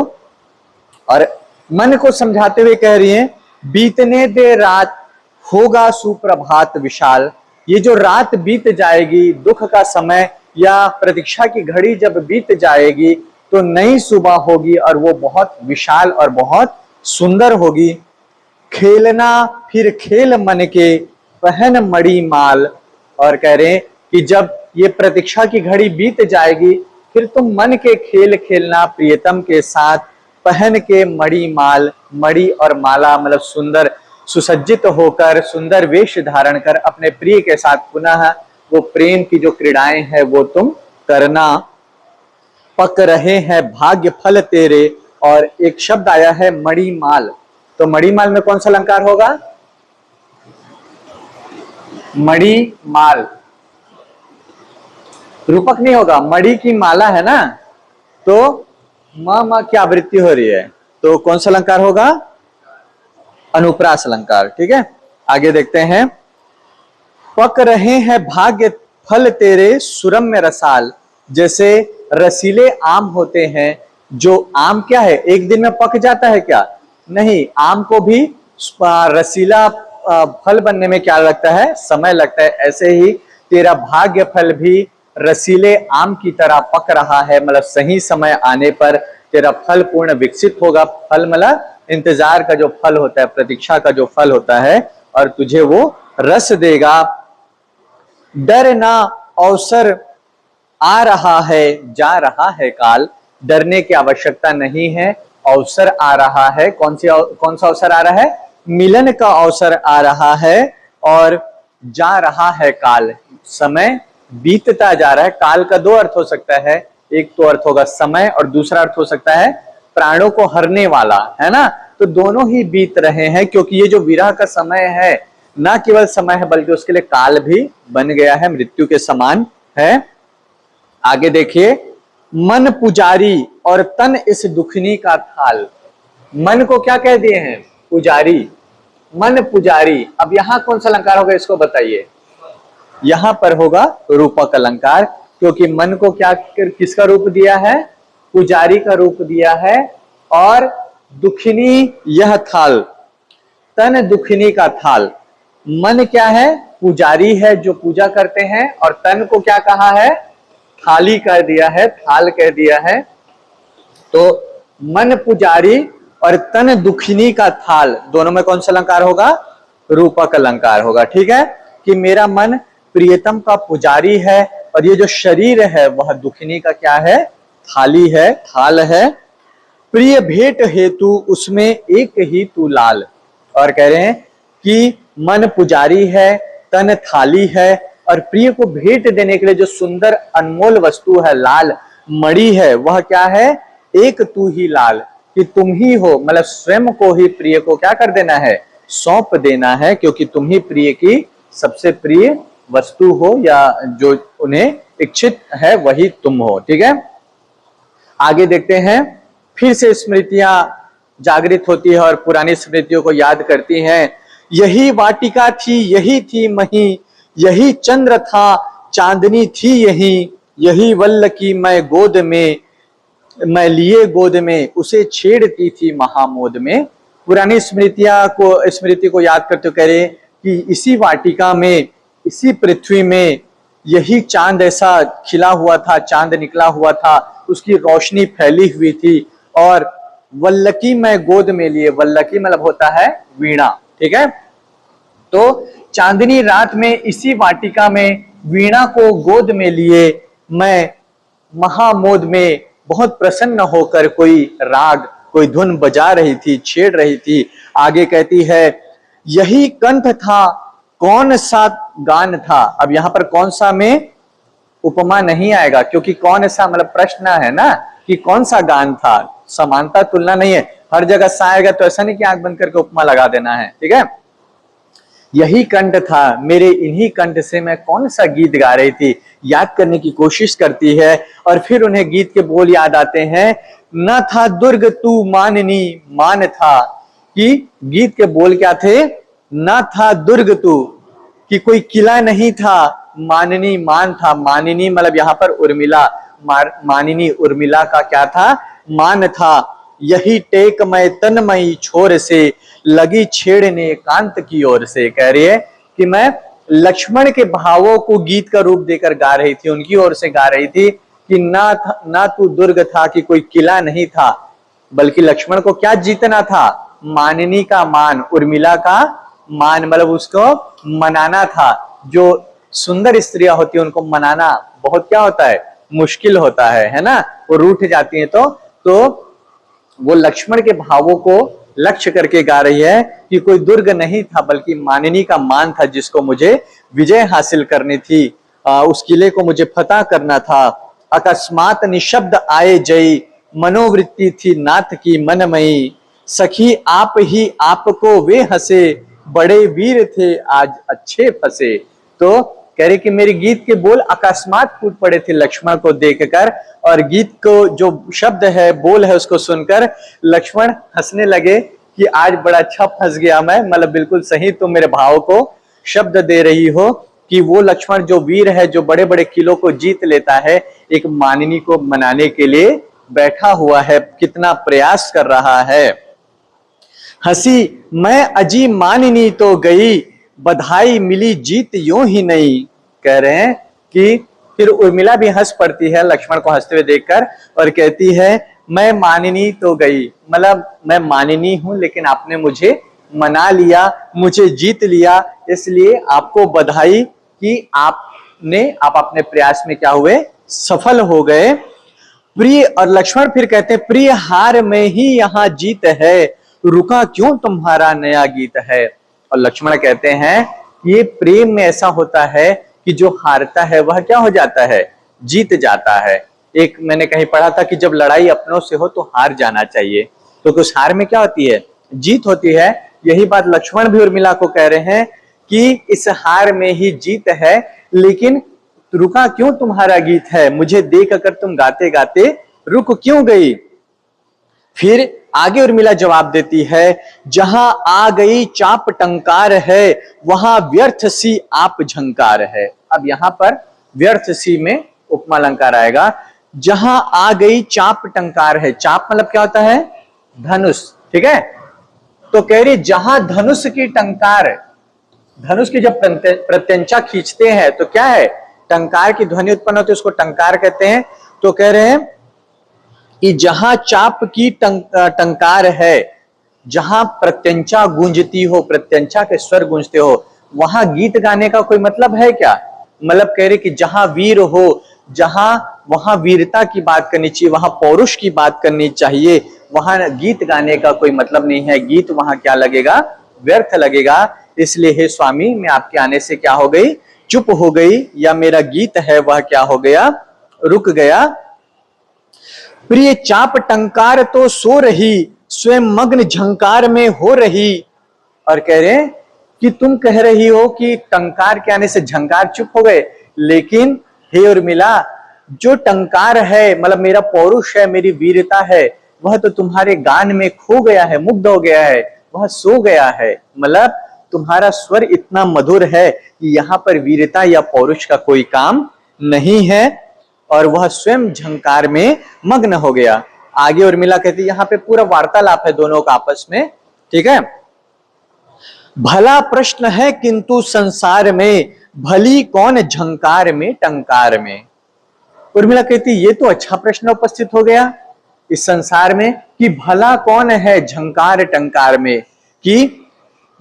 A: और मन को समझाते हुए कह रही है, बीतने दे रात होगा सुप्रभात विशाल। ये जो रात बीत जाएगी, दुख का समय या प्रतीक्षा की घड़ी जब बीत जाएगी तो नई सुबह होगी और वो बहुत विशाल और बहुत सुंदर होगी। खेलना फिर खेल मन के पहन मड़ी माल, और कह रहे हैं कि जब ये प्रतीक्षा की घड़ी बीत जाएगी फिर तुम मन के खेल खेलना प्रियतम के साथ, पहन के मड़ी माल, मड़ी और माला मतलब सुंदर सुसज्जित होकर सुंदर वेश धारण कर अपने प्रिय के साथ पुनः वो प्रेम की जो क्रीड़ाएं हैं वो तुम करना। पक रहे हैं भाग्य फल तेरे, और एक शब्द आया है मड़ी माल। तो मड़ी माल में कौन सा अलंकार होगा? मड़ी माल, रूपक नहीं होगा, मड़ी की माला है ना, तो म की आवृत्ति हो रही है, तो कौन सा अलंकार होगा? अनुप्रास अलंकार। ठीक है, आगे देखते हैं, पक रहे हैं भाग्य फल तेरे सुरम में रसाल। जैसे रसीले आम होते हैं, जो आम क्या है, एक दिन में पक जाता है क्या? नहीं, आम को भी रसीला फल बनने में क्या लगता है? समय लगता है। ऐसे ही तेरा भाग्य फल भी रसीले आम की तरह पक रहा है, मतलब सही समय आने पर तेरा फल पूर्ण विकसित होगा। फल मतलब इंतजार का जो फल होता है, प्रतीक्षा का जो फल होता है, और तुझे वो रस देगा। डर ना अवसर आ रहा है, जा रहा है काल। डरने की आवश्यकता नहीं है, अवसर आ रहा है। कौन सा अवसर आ रहा है? मिलन का अवसर आ रहा है, और जा रहा है काल, समय बीतता जा रहा है। काल का दो अर्थ हो सकता है, एक तो अर्थ होगा समय और दूसरा अर्थ हो सकता है प्राणों को हरने वाला, है ना। तो दोनों ही बीत रहे हैं, क्योंकि ये जो विरह का समय है न केवल समय है बल्कि उसके लिए काल भी बन गया है, मृत्यु के समान है। आगे देखिए, मन पुजारी और तन इस दुखनी का थाल। मन को क्या कह दिए हैं? पुजारी, मन पुजारी। अब यहां कौन सा अलंकार होगा इसको बताइए? यहां पर होगा रूपक अलंकार, क्योंकि मन को क्या किसका रूप दिया है? पुजारी का रूप दिया है। और दुखिनी यह थाल, तन दुखिनी का थाल। मन क्या है? पुजारी है जो पूजा करते हैं, और तन को क्या कहा है? थाली कह दिया है, थाल कह दिया है। तो मन पुजारी और तन दुखिनी का थाल, दोनों में कौन सा अलंकार होगा? रूपक अलंकार होगा। ठीक है, कि मेरा मन प्रियतम का पुजारी है और ये जो शरीर है वह दुखिनी का क्या है? थाली है, थाल है। प्रिय भेंट हेतु उसमें एक ही तू लाल। और कह रहे हैं कि मन पुजारी है, तन थाली है, और प्रिय को भेंट देने के लिए जो सुंदर अनमोल वस्तु है, लाल मणि है, वह क्या है? एक तू ही लाल, कि तुम ही हो, मतलब स्वयं को ही प्रिय को क्या कर देना है? सौंप देना है, क्योंकि तुम ही प्रिय की सबसे प्रिय वस्तु हो, या जो उन्हें इच्छित है वही तुम हो। ठीक है, आगे देखते हैं। फिर से स्मृतियां जागृत होती है और पुरानी स्मृतियों को याद करती हैं। यही वाटिका थी, यही थी मही, यही चंद्र था, चांदनी थी यही, यही वल्ल की मैं गोद में, मैं लिए गोद में, उसे छेड़ती थी महामोद में। पुरानी स्मृति को याद करते कह रहे कि इसी वाटिका में, इसी पृथ्वी में यही चांद ऐसा खिला हुआ था, चांद निकला हुआ था, उसकी रोशनी फैली हुई थी। और वल्लकी मैं गोद में लिए, वल्लकी मतलब होता है वीणा, ठीक है। तो चांदनी रात में इसी वाटिका में वीणा को गोद में लिए मैं महामोद में बहुत प्रसन्न होकर कोई राग, कोई धुन बजा रही थी, छेड़ रही थी। आगे कहती है यही कंठ था, कौन सा गान था। अब यहां पर कौन सा में उपमा नहीं आएगा, क्योंकि कौन सा मतलब प्रश्न है ना, कि कौन सा गान था, समानता तुलना नहीं है। हर जगह सा आएगा तो ऐसा नहीं कि आंख बंद करके उपमा लगा देना है, ठीक है। यही कंठ था, मेरे इन्हीं कंठ से मैं कौन सा गीत गा रही थी, याद करने की कोशिश करती है। और फिर उन्हें गीत के बोल याद आते हैं, न था दुर्ग तू माननी मान था। कि गीत के बोल क्या थे, न था दुर्ग तू, कि कोई किला नहीं था, माननी मान था। मानिनी मतलब यहाँ पर उर्मिला, मानिनी उर्मिला का क्या था, मान था। यही टेक मैं तन्मयी छोर से, लगी छेड़ने कांत की ओर से। कह रही है कि मैं लक्ष्मण के भावों को गीत का रूप देकर गा रही थी, उनकी ओर से गा रही थी कि ना तू दुर्ग था, कि कोई किला नहीं था, बल्कि लक्ष्मण को क्या जीतना था, मानिनी का मान, उर्मिला का मान, मतलब उसको मनाना था। जो सुंदर स्त्रियां होती है उनको मनाना बहुत क्या होता है, मुश्किल होता है ना, वो रूठ जाती हैं। तो वो लक्ष्मण के भावों को लक्ष्य करके गा रही है कि कोई दुर्ग नहीं था, बल्कि मानिनी का मान था, जिसको मुझे विजय हासिल करनी थी, उस किले को मुझे फतह करना था। अकस्मात निशब्द आए जय, मनोवृत्ति थी नाथ की मनमयी। सखी आप ही आपको वे हंसे, बड़े वीर थे आज अच्छे फंसे। तो कह रहे कि मेरे गीत के बोल अकस्मात फूट पड़े थे लक्ष्मण को देखकर, और गीत को जो शब्द है, बोल है, उसको सुनकर लक्ष्मण हंसने लगे कि आज बड़ा अच्छा फंस गया मैं, मतलब बिल्कुल सही तुम मेरे भाव को शब्द दे रही हो कि वो लक्ष्मण जो वीर है, जो बड़े बड़े किलों को जीत लेता है, एक मानिनी को मनाने के लिए बैठा हुआ है, कितना प्रयास कर रहा है। हंसी मैं अजी मानिनी तो गई, बधाई मिली जीत यूं ही नहीं। कह रहे हैं कि फिर उर्मिला भी हंस पड़ती है लक्ष्मण को हंसते हुए देखकर, और कहती है मैं मानिनी तो गई, मतलब मैं मानिनी हूं, लेकिन आपने मुझे मना लिया, मुझे जीत लिया, इसलिए आपको बधाई कि आप अपने प्रयास में क्या हुए, सफल हो गए। प्रिय, और लक्ष्मण फिर कहते हैं प्रिय हार में ही यहाँ जीत है, रुका क्यों तुम्हारा नया गीत है। और लक्ष्मण कहते हैं ये प्रेम में ऐसा होता है कि जो हारता है वह क्या हो जाता है, जीत जाता है। एक मैंने कहीं पढ़ा था कि जब लड़ाई अपनों से हो तो हार जाना चाहिए, तो उस हार में क्या होती है, जीत होती है। यही बात लक्ष्मण भी उर्मिला को कह रहे हैं कि इस हार में ही जीत है, लेकिन रुका क्यों तुम्हारा गीत है, मुझे देख कर तुम गाते गाते रुक क्यों गई। फिर आगे उर्मिला जवाब देती है जहां आ गई चाप टंकार है, वहां व्यर्थ सी आप झंकार है। अब यहां पर व्यर्थ सी में उपमा अलंकार आएगा। जहां आ गई चाप टंकार है, चाप मतलब क्या होता है, धनुष, ठीक है। तो कह रही जहां धनुष की टंकार, धनुष की जब प्रत्यंचा खींचते हैं तो क्या है, टंकार की ध्वनि उत्पन्न होती है, उसको टंकार कहते हैं। तो कह रहे हैं कि जहां चाप की टंकार है, जहां प्रत्यंचा गूंजती हो, प्रत्यंचा के स्वर गूंजते हो, वहां गीत गाने का कोई मतलब है क्या। मतलब कह रहे कि जहां वीर हो, जहां वहां वीरता की बात करनी चाहिए, वहां पौरुष की बात करनी चाहिए, वहां गीत गाने का कोई मतलब नहीं है। गीत वहां क्या लगेगा, व्यर्थ लगेगा। इसलिए हे स्वामी, मैं आपके आने से क्या हो गई, चुप हो गई, या मेरा गीत है वह क्या हो गया, रुक गया। प्रिय चाप टंकार तो सो रही, स्वयं मग्न झंकार में हो रही। और कह रहे हैं कि तुम कह रही हो कि टंकार के आने से झंकार चुप हो गए, लेकिन हे उर्मिला, जो टंकार है, मतलब मेरा पौरुष है, मेरी वीरता है, वह तो तुम्हारे गान में खो गया है, मुग्ध हो गया है, वह सो गया है। मतलब तुम्हारा स्वर इतना मधुर है कि यहाँ पर वीरता या पौरुष का कोई काम नहीं है। और वह स्वयं झंकार में मग्न हो गया। आगे उर्मिला कहती है, यहाँ पे पूरा वार्तालाप है दोनों का आपस में, ठीक है। भला प्रश्न है किंतु संसार में, भली कौन झंकार में टंकार में। उर्मिला कहती ये तो अच्छा प्रश्न उपस्थित हो गया इस संसार में कि भला कौन है झंकार टंकार में, कि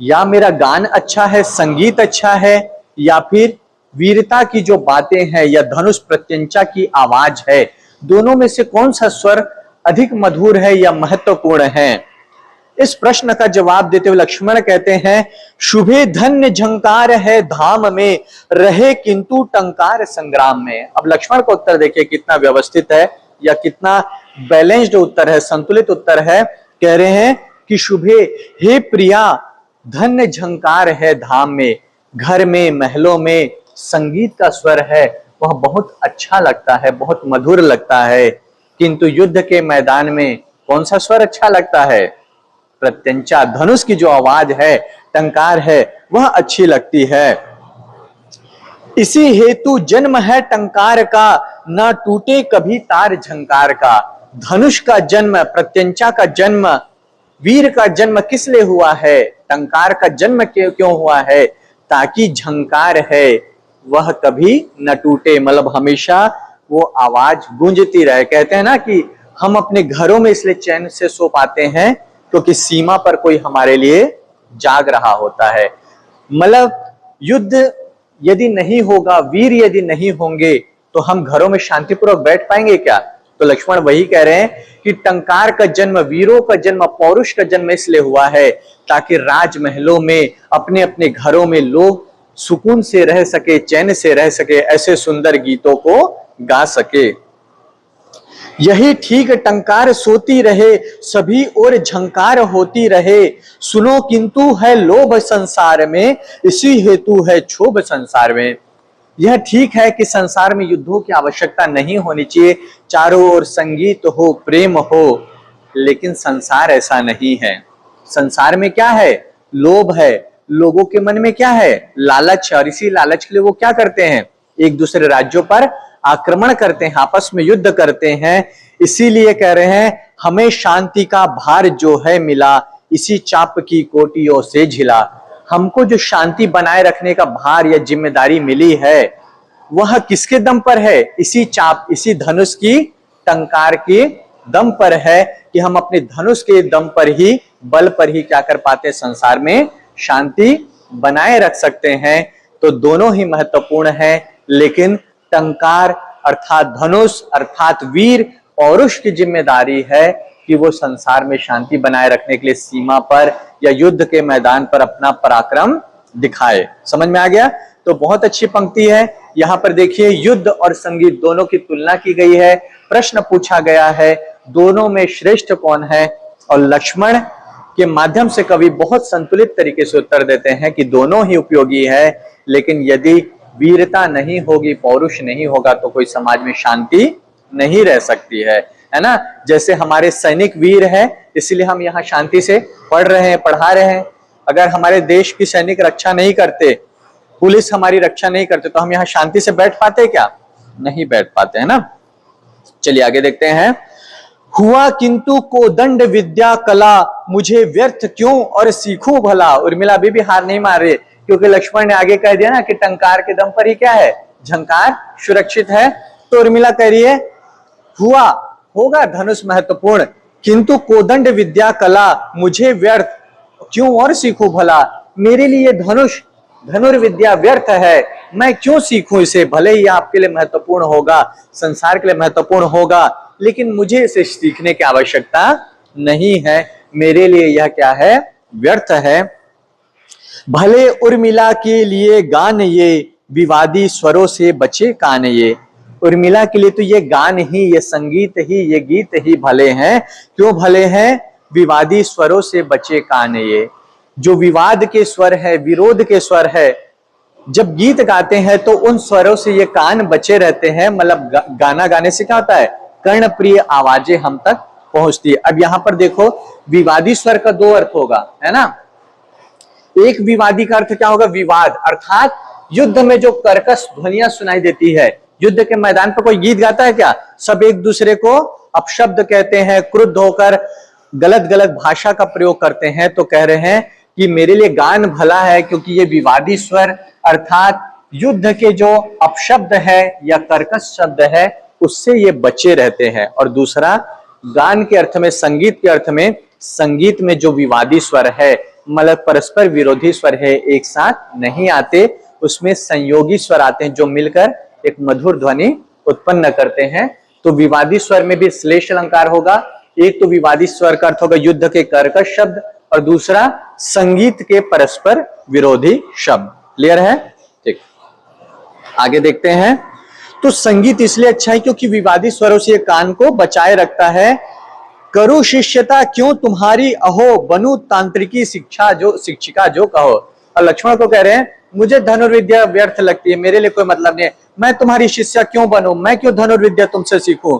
A: या मेरा गान अच्छा है, संगीत अच्छा है, या फिर वीरता की जो बातें हैं या धनुष प्रत्यंचा की आवाज है, दोनों में से कौन सा स्वर अधिक मधुर है या महत्वपूर्ण है। इस प्रश्न का जवाब देते हुए लक्ष्मण कहते हैं, शुभे धन्य झंकार है धाम में, रहे किंतु टंकार संग्राम में। अब लक्ष्मण का उत्तर देखिए कितना व्यवस्थित है या कितना बैलेंस्ड उत्तर है, संतुलित उत्तर है। कह रहे हैं कि शुभे, हे प्रिया, धन्य झंकार है धाम में, घर में महलों में संगीत का स्वर है वह बहुत अच्छा लगता है, बहुत मधुर लगता है, किंतु युद्ध के मैदान में कौन सा स्वर अच्छा लगता है, प्रत्यंचा धनुष की जो आवाज है, टंकार है, वह अच्छी लगती है। इसी हेतु जन्म है टंकार का, ना टूटे कभी तार झंकार का। धनुष का जन्म, प्रत्यंचा का जन्म, वीर का जन्म किस लिए हुआ है, टंकार का जन्म क्यों हुआ है, ताकि झंकार है वह कभी न टूटे, मतलब हमेशा वो आवाज गूंजती रहे। कहते हैं ना कि हम अपने घरों में इसलिए चैन से सो पाते हैं क्योंकि सीमा पर कोई हमारे लिए जाग रहा होता है। मतलब युद्ध यदि नहीं होगा, वीर यदि नहीं होंगे तो हम घरों में शांतिपूर्वक बैठ पाएंगे क्या। तो लक्ष्मण वही कह रहे हैं कि टंकार का जन्म, वीरों का जन्म, पौरुष का जन्म इसलिए हुआ है ताकि राजमहलों में, अपने अपने घरों में लोग सुकून से रह सके, चैन से रह सके, ऐसे सुंदर गीतों को गा सके। यही ठीक टंकार सोती रहे, सभी और झंकार होती रहे, सुनो किंतु है लोभ संसार में, इसी हेतु है क्षोभ संसार में। यह ठीक है कि संसार में युद्धों की आवश्यकता नहीं होनी चाहिए, चारों ओर संगीत हो, प्रेम हो, लेकिन संसार ऐसा नहीं है। संसार में क्या है, लोभ है, लोगों के मन में क्या है, लालच, और इसी लालच के लिए वो क्या करते हैं, एक दूसरे राज्यों पर आक्रमण करते हैं, आपस में युद्ध करते हैं। इसीलिए कह रहे हैं, हमें शांति का भार जो है मिला, इसी चाप की कोटियों से झिला। हमको जो शांति बनाए रखने का भार या जिम्मेदारी मिली है वह किसके दम पर है, इसी चाप, इसी धनुष की, टंकार के दम पर है कि हम अपने धनुष के दम पर ही, बल पर ही क्या कर पाते, संसार में शांति बनाए रख सकते हैं। तो दोनों ही महत्वपूर्ण है, लेकिन टंकार अर्थात धनुष अर्थात वीर पौरुष की जिम्मेदारी है कि वो संसार में शांति बनाए रखने के लिए सीमा पर या युद्ध के मैदान पर अपना पराक्रम दिखाए। समझ में आ गया। तो बहुत अच्छी पंक्ति है। यहाँ पर देखिए युद्ध और संगीत दोनों की तुलना की गई है, प्रश्न पूछा गया है दोनों में श्रेष्ठ कौन है, और लक्ष्मण के माध्यम से कवि बहुत संतुलित तरीके से उत्तर देते हैं कि दोनों ही उपयोगी है, लेकिन यदि वीरता नहीं होगी, पौरुष नहीं होगा तो कोई समाज में शांति नहीं रह सकती है ना। जैसे हमारे सैनिक वीर है इसलिए हम यहाँ शांति से पढ़ रहे हैं, पढ़ा रहे हैं। अगर हमारे देश की सैनिक रक्षा नहीं करते, पुलिस हमारी रक्षा नहीं करते, तो हम यहाँ शांति से बैठ पाते क्या, नहीं बैठ पाते, है ना। चलिए आगे देखते हैं। हुआ किंतु कोदंड विद्या कला, मुझे व्यर्थ क्यों और सीखूं भला। उर्मिला अभी भी हार नहीं मार रही, क्योंकि लक्ष्मण ने आगे कह दिया ना कि टंकार के दम पर ही क्या है, झंकार सुरक्षित है। तो उर्मिला कह रही है हुआ, होगा धनुष महत्वपूर्ण, किंतु कोदंड विद्या कला, मुझे व्यर्थ क्यों और सीखूं भला। मेरे लिए धनुष, धनुर्विद्या व्यर्थ है, मैं क्यों सीखूं इसे। भले ही आपके लिए महत्वपूर्ण होगा, संसार के लिए महत्वपूर्ण होगा, लेकिन मुझे इसे सीखने की आवश्यकता नहीं है, मेरे लिए यह क्या है, व्यर्थ है। भले उर्मिला के लिए गान ये, विवादी स्वरों से बचे कान ये। उर्मिला के लिए तो ये गान ही, ये संगीत ही, ये गीत ही भले हैं। क्यों भले हैं, विवादी स्वरों से बचे कान ये। जो विवाद के स्वर है, विरोध के स्वर है, जब गीत गाते हैं तो उन स्वरों से ये कान बचे रहते हैं। मतलब गाना गाने से क्या होता है, कर्णप्रिय आवाजें हम तक पहुंचती है। अब यहां पर देखो, विवादी स्वर का दो अर्थ होगा, है ना। एक विवादी का अर्थ क्या होगा, विवाद अर्थात युद्ध में जो कर्कश ध्वनियां सुनाई देती है, युद्ध के मैदान पर कोई गीत गाता है क्या? सब एक दूसरे को अपशब्द कहते हैं, क्रुद्ध होकर गलत गलत भाषा का प्रयोग करते हैं। तो कह रहे हैं कि मेरे लिए गान भला है, क्योंकि ये विवादी स्वर अर्थात युद्ध के जो अपशब्द है या कर्कश शब्द है उससे ये बचे रहते हैं। और दूसरा, गान के अर्थ में, संगीत के अर्थ में, संगीत में जो विवादी स्वर है मतलब परस्पर विरोधी स्वर है, एक साथ नहीं आते, उसमें संयोगी स्वर आते हैं जो मिलकर एक मधुर ध्वनि उत्पन्न करते हैं। तो विवादी स्वर में भी श्लेष अलंकार होगा। एक तो विवादी स्वर का अर्थ होगा युद्ध के कर्कश शब्द, और दूसरा संगीत के परस्पर विरोधी शब्द। क्लियर है? ठीक, आगे देखते हैं। तो संगीत इसलिए अच्छा है क्योंकि विवादी स्वरों से कान को बचाए रखता है। करूं शिष्यता क्यों तुम्हारी अहो, बनूं तांत्रिकी शिक्षिका जो कहो। और लक्ष्मण को कह रहे हैं मुझे धनुर्विद्या व्यर्थ लगती है, मेरे लिए कोई मतलब नहीं है, मैं तुम्हारी शिष्या क्यों बनूं, मैं क्यों धनुर्विद्या तुमसे सीखूं।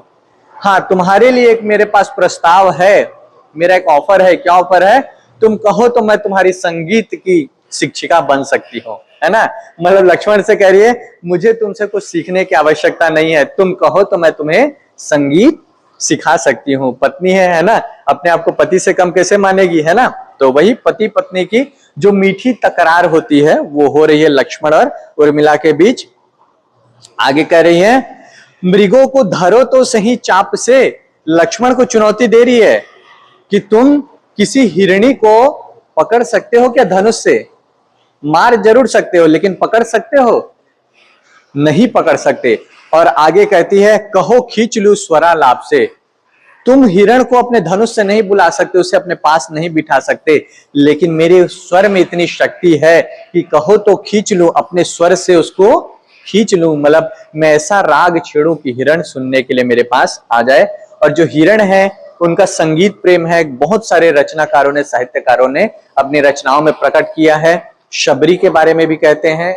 A: हाँ, तुम्हारे लिए एक मेरे पास प्रस्ताव है, मेरा एक ऑफर है। क्या ऑफर है? तुम कहो तो मैं तुम्हारी संगीत की शिक्षिका बन सकती हूँ, है ना। मतलब लक्ष्मण से कह रही है मुझे तुमसे कुछ सीखने की आवश्यकता नहीं है, तुम कहो तो मैं तुम्हें संगीत सिखा सकती हूँ। पत्नी है ना, अपने आप को पति से कम कैसे मानेगी, है ना। तो वही पति पत्नी की जो मीठी तकरार होती है वो हो रही है लक्ष्मण और उर्मिला के बीच। आगे कह रही है मृगों को धरो तो सही चाप से। लक्ष्मण को चुनौती दे रही है कि तुम किसी हिरणी को पकड़ सकते हो क्या धनुष से? मार जरूर सकते हो लेकिन पकड़ सकते हो? नहीं पकड़ सकते। और आगे कहती है कहो खींच लू स्वरा लाभ से। तुम हिरण को अपने धनुष से नहीं बुला सकते, उसे अपने पास नहीं बिठा सकते, लेकिन मेरे स्वर में इतनी शक्ति है कि कहो तो खींच लूं, अपने स्वर से उसको खींच लूं। मतलब मैं ऐसा राग छेड़ूं कि हिरण सुनने के लिए मेरे पास आ जाए। और जो हिरण है उनका संगीत प्रेम है, बहुत सारे रचनाकारों ने, साहित्यकारों ने अपनी रचनाओं में प्रकट किया है। शबरी के बारे में भी कहते हैं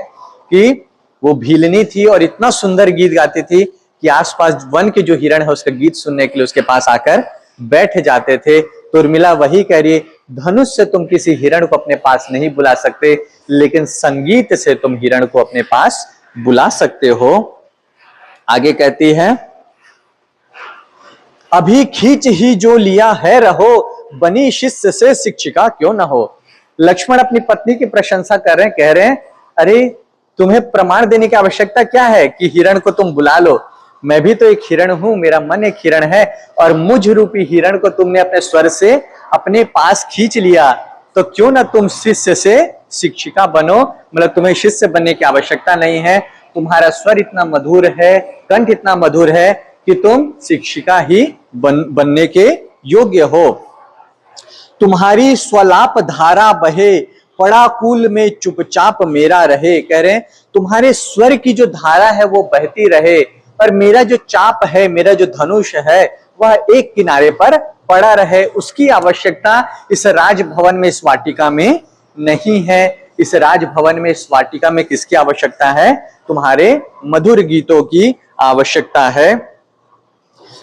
A: कि वो भीलनी थी और इतना सुंदर गीत गाती थी कि आसपास वन के जो हिरण है उसका गीत सुनने के लिए उसके पास आकर बैठ जाते थे। तो उर्मिला वही कह रही है धनुष से तुम किसी हिरण को अपने पास नहीं बुला सकते, लेकिन संगीत से तुम हिरण को अपने पास बुला सकते हो। आगे कहती है अभी खींच ही जो लिया है रहो, बनी शिष्य से शिक्षिका क्यों न हो। लक्ष्मण अपनी पत्नी की प्रशंसा कर रहे हैं, कह रहे हैं अरे तुम्हें प्रमाण देने की आवश्यकता क्या है कि हिरण को तुम बुला लो, मैं भी तो एक हिरण हूं, मेरा मन एक हिरण है, और मुझ रूपी हिरण को तुमने अपने स्वर से अपने पास खींच लिया, तो क्यों ना तुम शिष्य से शिक्षिका बनो। मतलब तुम्हें शिष्य बनने की आवश्यकता नहीं है, तुम्हारा स्वर इतना मधुर है, कंठ इतना मधुर है कि तुम शिक्षिका ही बनने के योग्य हो। तुम्हारी स्वलाप धारा बहे, पड़ा कूल में चुपचाप मेरा रहे। कह रहे हैं तुम्हारे स्वर की जो धारा है वो बहती रहे, और मेरा जो चाप है, मेरा जो धनुष है वह एक किनारे पर पड़ा रहे। उसकी आवश्यकता इस राजभवन में, इस वाटिका में नहीं है। इस राजभवन में, इस वाटिका में किसकी आवश्यकता है? तुम्हारे मधुर गीतों की आवश्यकता है।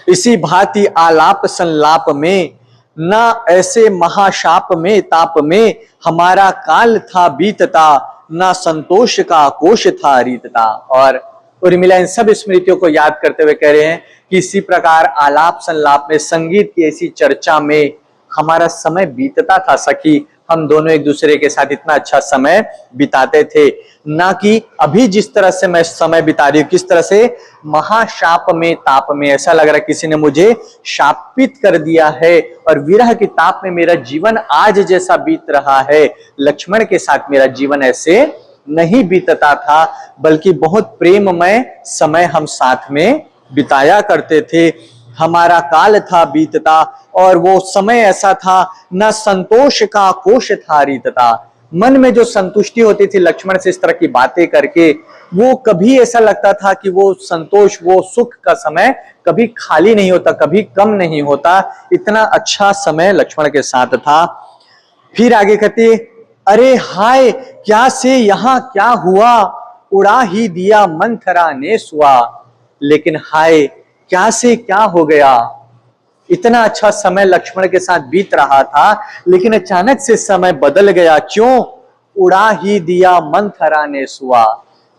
A: इसी भांति आलाप संलाप में, ना ऐसे महाशाप में ताप में, हमारा काल था बीतता, ना संतोष का कोश था रीतता। और उर्मिला इन सब स्मृतियों को याद करते हुए कह रहे हैं कि इसी प्रकार आलाप संलाप में, संगीत की ऐसी चर्चा में हमारा समय बीतता था सखी। हम दोनों एक दूसरे के साथ इतना अच्छा समय बिताते थे, ना कि अभी जिस तरह से मैं समय बिता रही हूँ, किस तरह से महाशाप में ताप में, ऐसा लग रहा है किसी ने मुझे शापित कर दिया है, और विरह की ताप में मेरा जीवन आज जैसा बीत रहा है, लक्ष्मण के साथ मेरा जीवन ऐसे नहीं बीतता था, बल्कि बहुत प्रेममय समय हम साथ में बिताया करते थे। हमारा काल था बीतता, और वो समय ऐसा था, न संतोष का कोश था रीतता। मन में जो संतुष्टि होती थी लक्ष्मण से इस तरह की बातें करके, वो कभी ऐसा लगता था कि वो संतोष, वो सुख का समय कभी खाली नहीं होता, कभी कम नहीं होता। इतना अच्छा समय लक्ष्मण के साथ था। फिर आगे कहती अरे हाय क्या से यहाँ क्या हुआ, उड़ा ही दिया मंथरा ने सुआ। लेकिन हाय क्या से क्या हो गया, इतना अच्छा समय लक्ष्मण के साथ बीत रहा था, लेकिन अचानक से समय बदल गया। क्यों? उड़ा ही दिया मंथरा ने सुआ।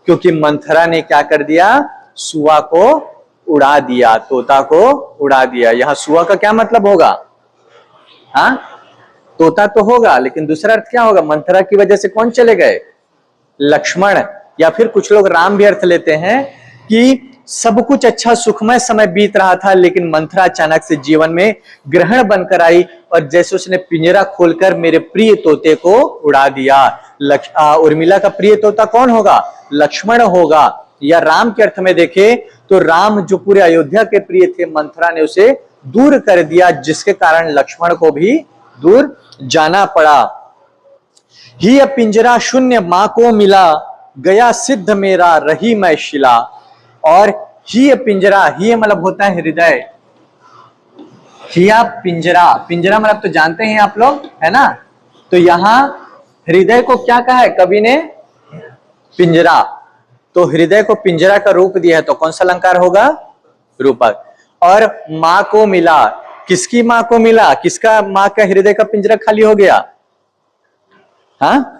A: क्योंकि मंथरा ने क्या कर दिया? सुआ को उड़ा दिया, तोता को उड़ा दिया। यहाँ सुआ का क्या मतलब होगा? हाँ, तोता तो होगा, लेकिन दूसरा अर्थ क्या होगा? मंथरा की वजह से कौन चले गए? लक्ष्मण। या फिर कुछ लोग राम भी अर्थ लेते हैं कि सब कुछ अच्छा सुखमय समय बीत रहा था, लेकिन मंथरा अचानक से जीवन में ग्रहण बनकर आई और जैसे उसने पिंजरा खोलकर मेरे प्रिय तोते को उड़ा दिया। उर्मिला का प्रिय तोता कौन होगा? लक्ष्मण होगा। या राम के अर्थ में देखे तो राम जो पूरे अयोध्या के प्रिय थे, मंथरा ने उसे दूर कर दिया, जिसके कारण लक्ष्मण को भी दूर जाना पड़ा। ही पिंजरा शून्य मां को मिला, गया सिद्ध मेरा रही मैं शिला। और ही पिंजरा, ही मतलब होता है हृदय, हिया पिंजरा, पिंजरा मतलब तो जानते हैं आप लोग, है ना? तो यहां हृदय को क्या कहा है कवि ने? पिंजरा। तो हृदय को पिंजरा का रूप दिया है, तो कौन सा अलंकार होगा? रूपक। और मां को मिला, किसकी मां को मिला? किसका मां का हृदय का पिंजरा खाली हो गया? हाँ,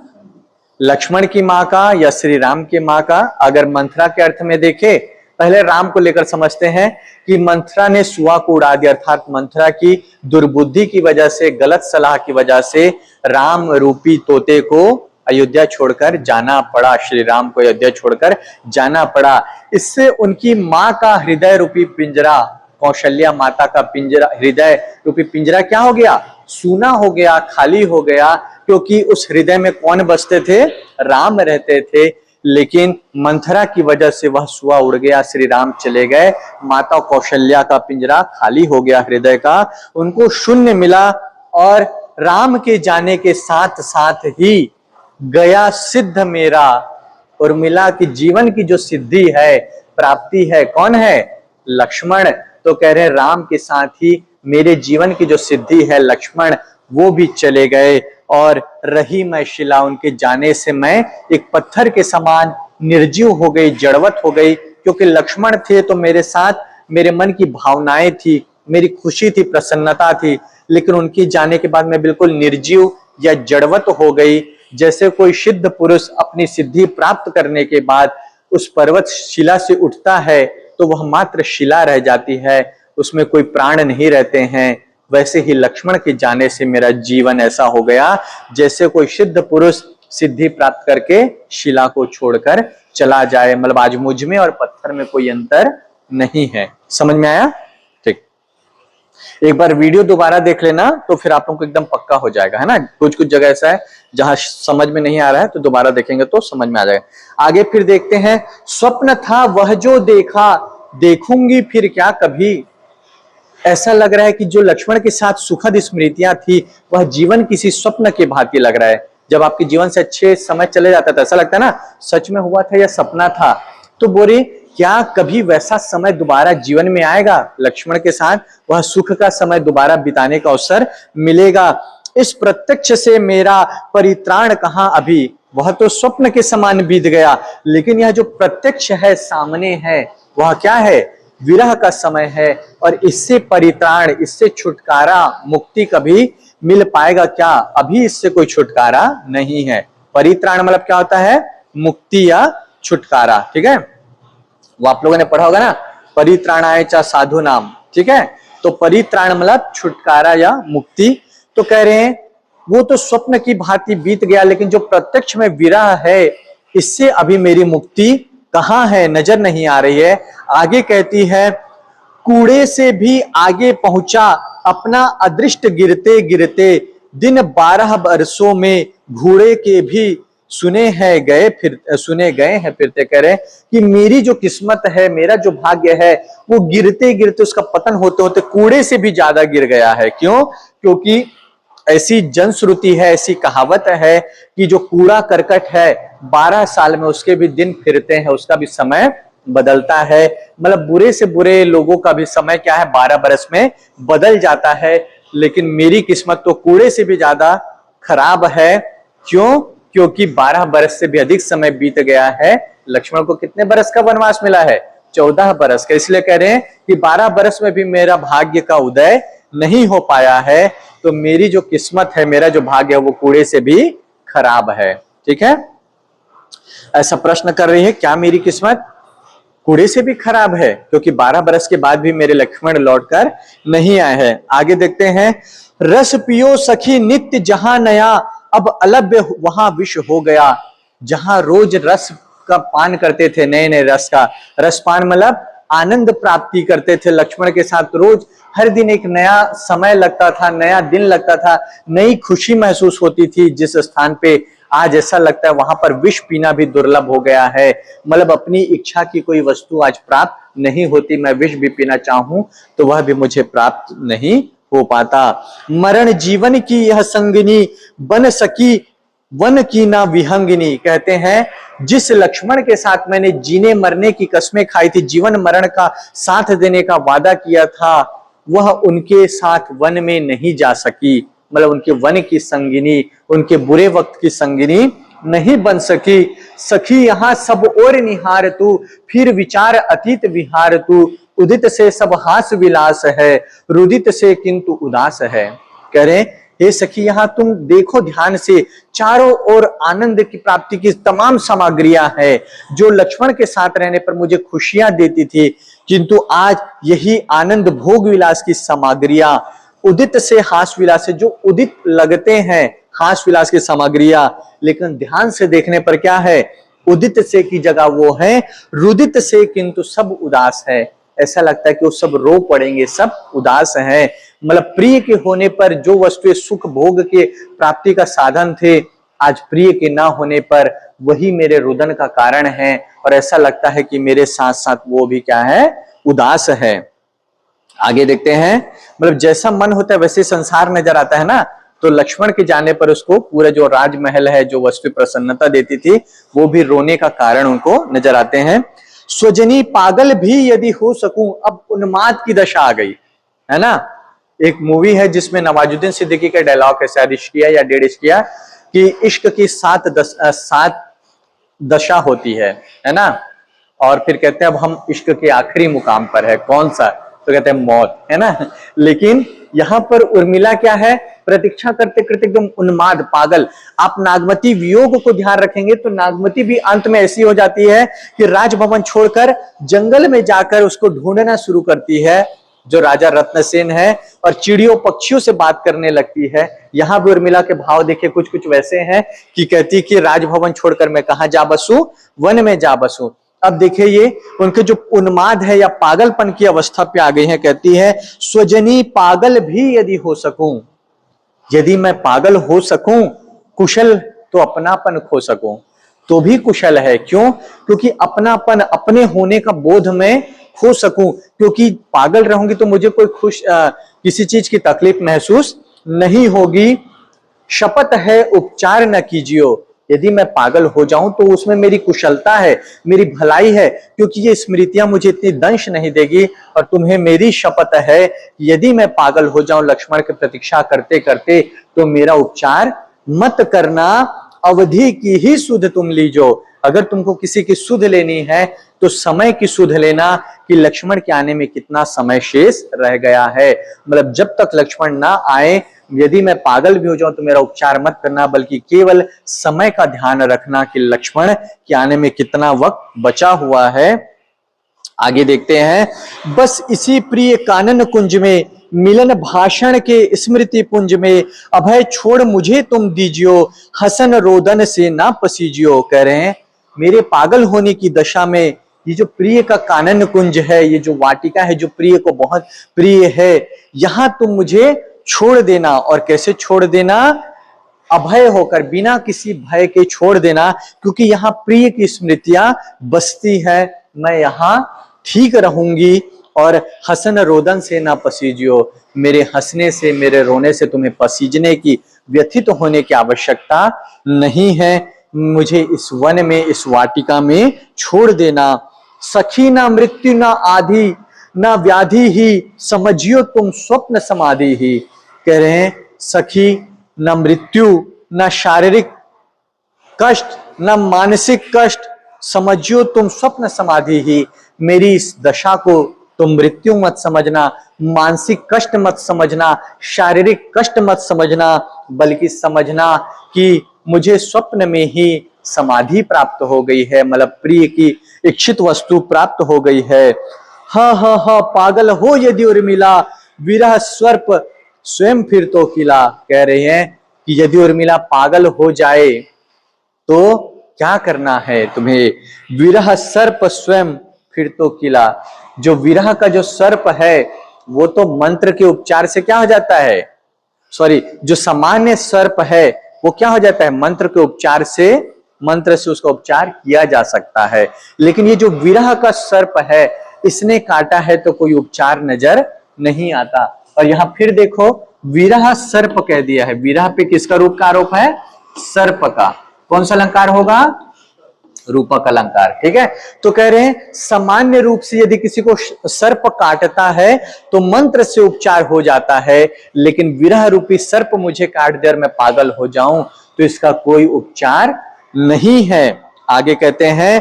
A: लक्ष्मण की मां का या श्री राम की मां का? अगर मंथरा के अर्थ में देखे, पहले राम को लेकर समझते हैं कि मंथरा ने सुआ को उड़ा दिया, अर्थात मंथरा की दुर्बुद्धि की वजह से, गलत सलाह की वजह से राम रूपी तोते को अयोध्या छोड़कर जाना पड़ा, श्री राम को अयोध्या छोड़कर जाना पड़ा। इससे उनकी मां का हृदय रूपी पिंजरा, कौशल्या माता का पिंजरा, हृदय रूपी पिंजरा क्या हो गया? सूना हो गया, खाली हो गया, क्योंकि उस हृदय में कौन बसते थे? राम रहते थे। लेकिन मंथरा की वजह से वह सुआ उड़ गया, श्री राम चले गए, माता कौशल्या का पिंजरा खाली हो गया हृदय का, उनको शून्य मिला। और राम के जाने के साथ साथ ही गया सिद्ध मेरा, उर्मिला की जीवन की जो सिद्धि है, प्राप्ति है, कौन है? लक्ष्मण। तो कह रहे राम के साथ ही मेरे जीवन की जो सिद्धि है लक्ष्मण, वो भी चले गए और रही मैं शिला, उनके जाने से मैं एक पत्थर के समान निर्जीव हो गई, जड़वत हो गई। क्योंकि लक्ष्मण थे तो मेरे साथ मेरे मन की भावनाएं थी, मेरी खुशी थी, प्रसन्नता थी, लेकिन उनके जाने के बाद मैं बिल्कुल निर्जीव या जड़वत हो गई। जैसे कोई सिद्ध पुरुष अपनी सिद्धि प्राप्त करने के बाद उस पर्वत शिला से उठता है तो वह मात्र शिला रह जाती है, उसमें कोई प्राण नहीं रहते हैं, वैसे ही लक्ष्मण के जाने से मेरा जीवन ऐसा हो गया जैसे कोई सिद्ध पुरुष सिद्धि प्राप्त करके शिला को छोड़कर चला जाए। मतलब आज मुझ में और पत्थर में कोई अंतर नहीं है। समझ में आया? ठीक, एक बार वीडियो दोबारा देख लेना तो फिर आप लोगों को एकदम पक्का हो जाएगा, है ना? कुछ कुछ जगह ऐसा है जहां समझ में नहीं आ रहा है, तो दोबारा देखेंगे तो समझ में आ जाएगा। आगे फिर देखते हैं, स्वप्न था वह जो देखा, देखूंगी फिर क्या कभी। ऐसा लग रहा है कि जो लक्ष्मण के साथ सुखद स्मृतियां थी वह जीवन किसी स्वप्न के भांति लग रहा है। जब आपके जीवन से अच्छे समय चले जाता था ऐसा लगता है ना सच में हुआ था या सपना था। तो बोले क्या कभी वैसा समय दोबारा जीवन में आएगा? लक्ष्मण के साथ वह सुख का समय दोबारा बिताने का अवसर मिलेगा। इस प्रत्यक्ष से मेरा परित्राण कहां अभी, वह तो स्वप्न के समान बीत गया, लेकिन यह जो प्रत्यक्ष है, सामने है, वह क्या है? विरह का समय है। और इससे परित्राण, इससे छुटकारा, मुक्ति कभी मिल पाएगा क्या? अभी इससे कोई छुटकारा नहीं है। परित्राण मतलब क्या होता है? मुक्ति या छुटकारा, ठीक है? वो आप लोगों ने पढ़ा होगा ना, परित्राणाय च साधु नाम, ठीक है? तो परित्राण मतलब छुटकारा या मुक्ति। तो कह रहे हैं वो तो स्वप्न की भांति बीत गया, लेकिन जो प्रत्यक्ष में विरह है, इससे अभी मेरी मुक्ति कहां है, नजर नहीं आ रही है। आगे कहती है, कूड़े से भी आगे पहुंचा अपना अदृष्ट गिरते गिरते, दिन 12 बरसों में घूड़े के भी सुने गए हैं फिरते। कह रहे कि मेरी जो किस्मत है, मेरा जो भाग्य है, वो गिरते गिरते, उसका पतन होते होते कूड़े से भी ज्यादा गिर गया है। क्यों? क्योंकि ऐसी जनश्रुति है, ऐसी कहावत है कि जो कूड़ा करकट है 12 साल में उसके भी दिन फिरते हैं, उसका भी समय बदलता है। मतलब बुरे से बुरे लोगों का भी समय क्या है? 12 बरस में बदल जाता है। लेकिन मेरी किस्मत तो कूड़े से भी ज्यादा खराब है। क्यों? क्योंकि 12 बरस से भी अधिक समय बीत गया है। लक्ष्मण को कितने बरस का वनवास मिला है? 14 बरस का। इसलिए कह रहे हैं कि 12 बरस में भी मेरा भाग्य का उदय नहीं हो पाया है, तो मेरी जो किस्मत है, मेरा जो भाग्य है, वो कूड़े से भी खराब है। ठीक है? ऐसा प्रश्न कर रही है, क्या मेरी किस्मत कूड़े से भी खराब है, क्योंकि 12 बरस के बाद भी मेरे लक्ष्मण लौटकर नहीं आए हैं। आगे देखते हैं, रस पियो सखी नित्य जहां नया, अब अलभ्य वहां विष हो गया। जहां रोज रस का पान करते थे, नए नए रस का, रसपान मतलब आनंद प्राप्ति करते थे लक्ष्मण के साथ, रोज हर दिन एक नया समय लगता था, नया दिन लगता था, नई खुशी महसूस होती थी। जिस स्थान पे आज ऐसा लगता है वहां पर विष पीना भी दुर्लभ हो गया है, मतलब अपनी इच्छा की कोई वस्तु आज प्राप्त नहीं होती। मैं विष भी पीना चाहूं तो वह भी मुझे प्राप्त नहीं हो पाता। मरण जीवन की यह संगिनी, बन सकी वन की ना विहंगिनी। कहते हैं जिस लक्ष्मण के साथ मैंने जीने मरने की कस्में खाई थी, जीवन मरण का साथ देने का वादा किया था, वह उनके साथ वन में नहीं जा सकी, मतलब उनके वन की संगिनी, उनके बुरे वक्त की संगिनी नहीं बन सकी। सखी यहाँ सब और निहार तू, फिर विचार अतीत विहार तू। उदित से सब हास विलास है, रुदित से किंतु उदास है। कह रहे हे सखी, यहाँ तुम देखो ध्यान से, चारों ओर आनंद की प्राप्ति की तमाम सामग्रियां है जो लक्ष्मण के साथ रहने पर मुझे खुशियां देती थी, किंतु आज यही आनंद भोग विलास की सामग्रियां, उदित से हास विलास से जो उदित लगते हैं हास विलास की सामग्रियां, लेकिन ध्यान से देखने पर क्या है, उदित से की जगह वो है रुदित से, किंतु सब उदास है। ऐसा लगता है कि वो सब रो पड़ेंगे, सब उदास है। मतलब प्रिय के होने पर जो वस्तुएं सुख भोग के प्राप्ति का साधन थे, आज प्रिय के ना होने पर वही मेरे रुदन का कारण है, और ऐसा लगता है कि मेरे साथ साथ वो भी क्या है, उदास है। आगे देखते हैं, मतलब जैसा मन होता है वैसे संसार नजर आता है ना। तो लक्ष्मण के जाने पर उसको पूरा जो राजमहल है, जो वस्तु प्रसन्नता देती थी, वो भी रोने का कारण उनको नजर आते हैं। स्वजनी पागल भी यदि हो सकूं, अब उन्माद की दशा आ गई है ना। एक मूवी है जिसमें नवाजुद्दीन सिद्दीकी का डायलॉग है, शायद इश्किया या डेढ़ इश्किया, कि इश्क की सात दशा होती है ना। और फिर कहते हैं अब हम इश्क के आखिरी मुकाम पर है, कौन सा, तो कहते हैं मौत, है ना। लेकिन यहाँ पर उर्मिला क्या है, प्रतीक्षा करते करते एकदम उन्माद, पागल। आप नागमती वियोग को ध्यान रखेंगे तो नागमती भी अंत में ऐसी हो जाती है कि राजभवन छोड़कर जंगल में जाकर उसको ढूंढना शुरू करती है, जो राजा रत्नसेन है, और चिड़ियों पक्षियों से बात करने लगती है। यहां भी उर्मिला के भाव देखिए कुछ कुछ वैसे हैं कि कहती कि राजभवन छोड़कर मैं कहां जा बसूं, वन में जा बसूं। अब देखिए ये उनके जो उन्माद है या पागलपन की अवस्था पे आ गई है। कहती है स्वजनी पागल भी यदि हो सकूं, यदि मैं पागल हो सकूं, कुशल तो अपनापन खो सकूं तो भी कुशल है। क्यों? क्योंकि अपनापन, अपने होने का बोध में खो सकूं, क्योंकि पागल रहूंगी तो मुझे कोई किसी चीज की तकलीफ महसूस नहीं होगी। शपथ है उपचार न कीजियो, यदि मैं पागल हो जाऊं तो उसमें मेरी कुशलता है, मेरी भलाई है, क्योंकि ये स्मृतियां मुझे इतनी दंश नहीं देगी। और तुम्हें मेरी शपथ है, यदि मैं पागल हो जाऊं लक्ष्मण की प्रतीक्षा करते करते, तो मेरा उपचार मत करना, अवधि की ही सुध तुम लीजो। अगर तुमको किसी की सुध लेनी है तो समय की सुध लेना कि लक्ष्मण के आने में कितना समय शेष रह गया है। मतलब जब तक लक्ष्मण ना आए, यदि मैं पागल भी हो जाऊं तो मेरा उपचार मत करना, बल्कि केवल समय का ध्यान रखना कि लक्ष्मण के आने में कितना वक्त बचा हुआ है। आगे देखते हैं, बस इसी प्रिय कानन कुंज में, मिलन भाषण के स्मृति पुंज में, अभय छोड़ मुझे तुम दीजियो, हसन रोदन से ना पसीजियो। कह रहे हैं मेरे पागल होने की दशा में ये जो प्रिय का कानन कुंज है, ये जो वाटिका है जो प्रिय को बहुत प्रिय है, यहां तुम मुझे छोड़ देना। और कैसे छोड़ देना? अभय होकर, बिना किसी भय के छोड़ देना, क्योंकि यहाँ प्रिय की स्मृतियां बसती है। मैं यहाँ ठीक रहूंगी, और हसन रोदन से ना पसीजियो, मेरे हंसने से, मेरे रोने से तुम्हें पसीजने की, व्यथित होने की आवश्यकता नहीं है। मुझे इस वन में, इस वाटिका में छोड़ देना। सखी ना मृत्यु ना आधि ना व्याधि ही, समझियो तुम स्वप्न समाधि ही। कह रहे हैं सखी, न मृत्यु, न शारीरिक कष्ट, न मानसिक कष्ट, समझियो तुम स्वप्न समाधि ही। मेरी इस दशा को तुम मृत्यु मत समझना, मानसिक कष्ट मत समझना, शारीरिक कष्ट मत समझना, बल्कि समझना कि मुझे स्वप्न में ही समाधि प्राप्त हो गई है, मतलब प्रिय की इच्छित वस्तु प्राप्त हो गई है। हा पागल हो यदि उर्मिला, विरह सर्प स्वयं फिर तो किला। कह रहे हैं कि यदि उर्मिला पागल हो जाए तो क्या करना है तुम्हें, विरह सर्प स्वयं फिर तो किला। जो विरह का जो सर्प है वो तो मंत्र के उपचार से क्या हो जाता है, सॉरी, जो सामान्य सर्प है वो क्या हो जाता है, मंत्र के उपचार से, मंत्र से उसका उपचार किया जा सकता है। लेकिन ये जो विरह का सर्प है इसने काटा है तो कोई उपचार नजर नहीं आता। और यहां फिर देखो विरह सर्प कह दिया है, विरह पे किसका रूप का आरोप है, सर्प का। कौन सा अलंकार होगा, रूपक अलंकार। ठीक है, तो कह रहे हैं सामान्य रूप से यदि किसी को सर्प काटता है तो मंत्र से उपचार हो जाता है, लेकिन विरह रूपी सर्प मुझे काट दे और मैं पागल हो जाऊं तो इसका कोई उपचार नहीं है। आगे कहते हैं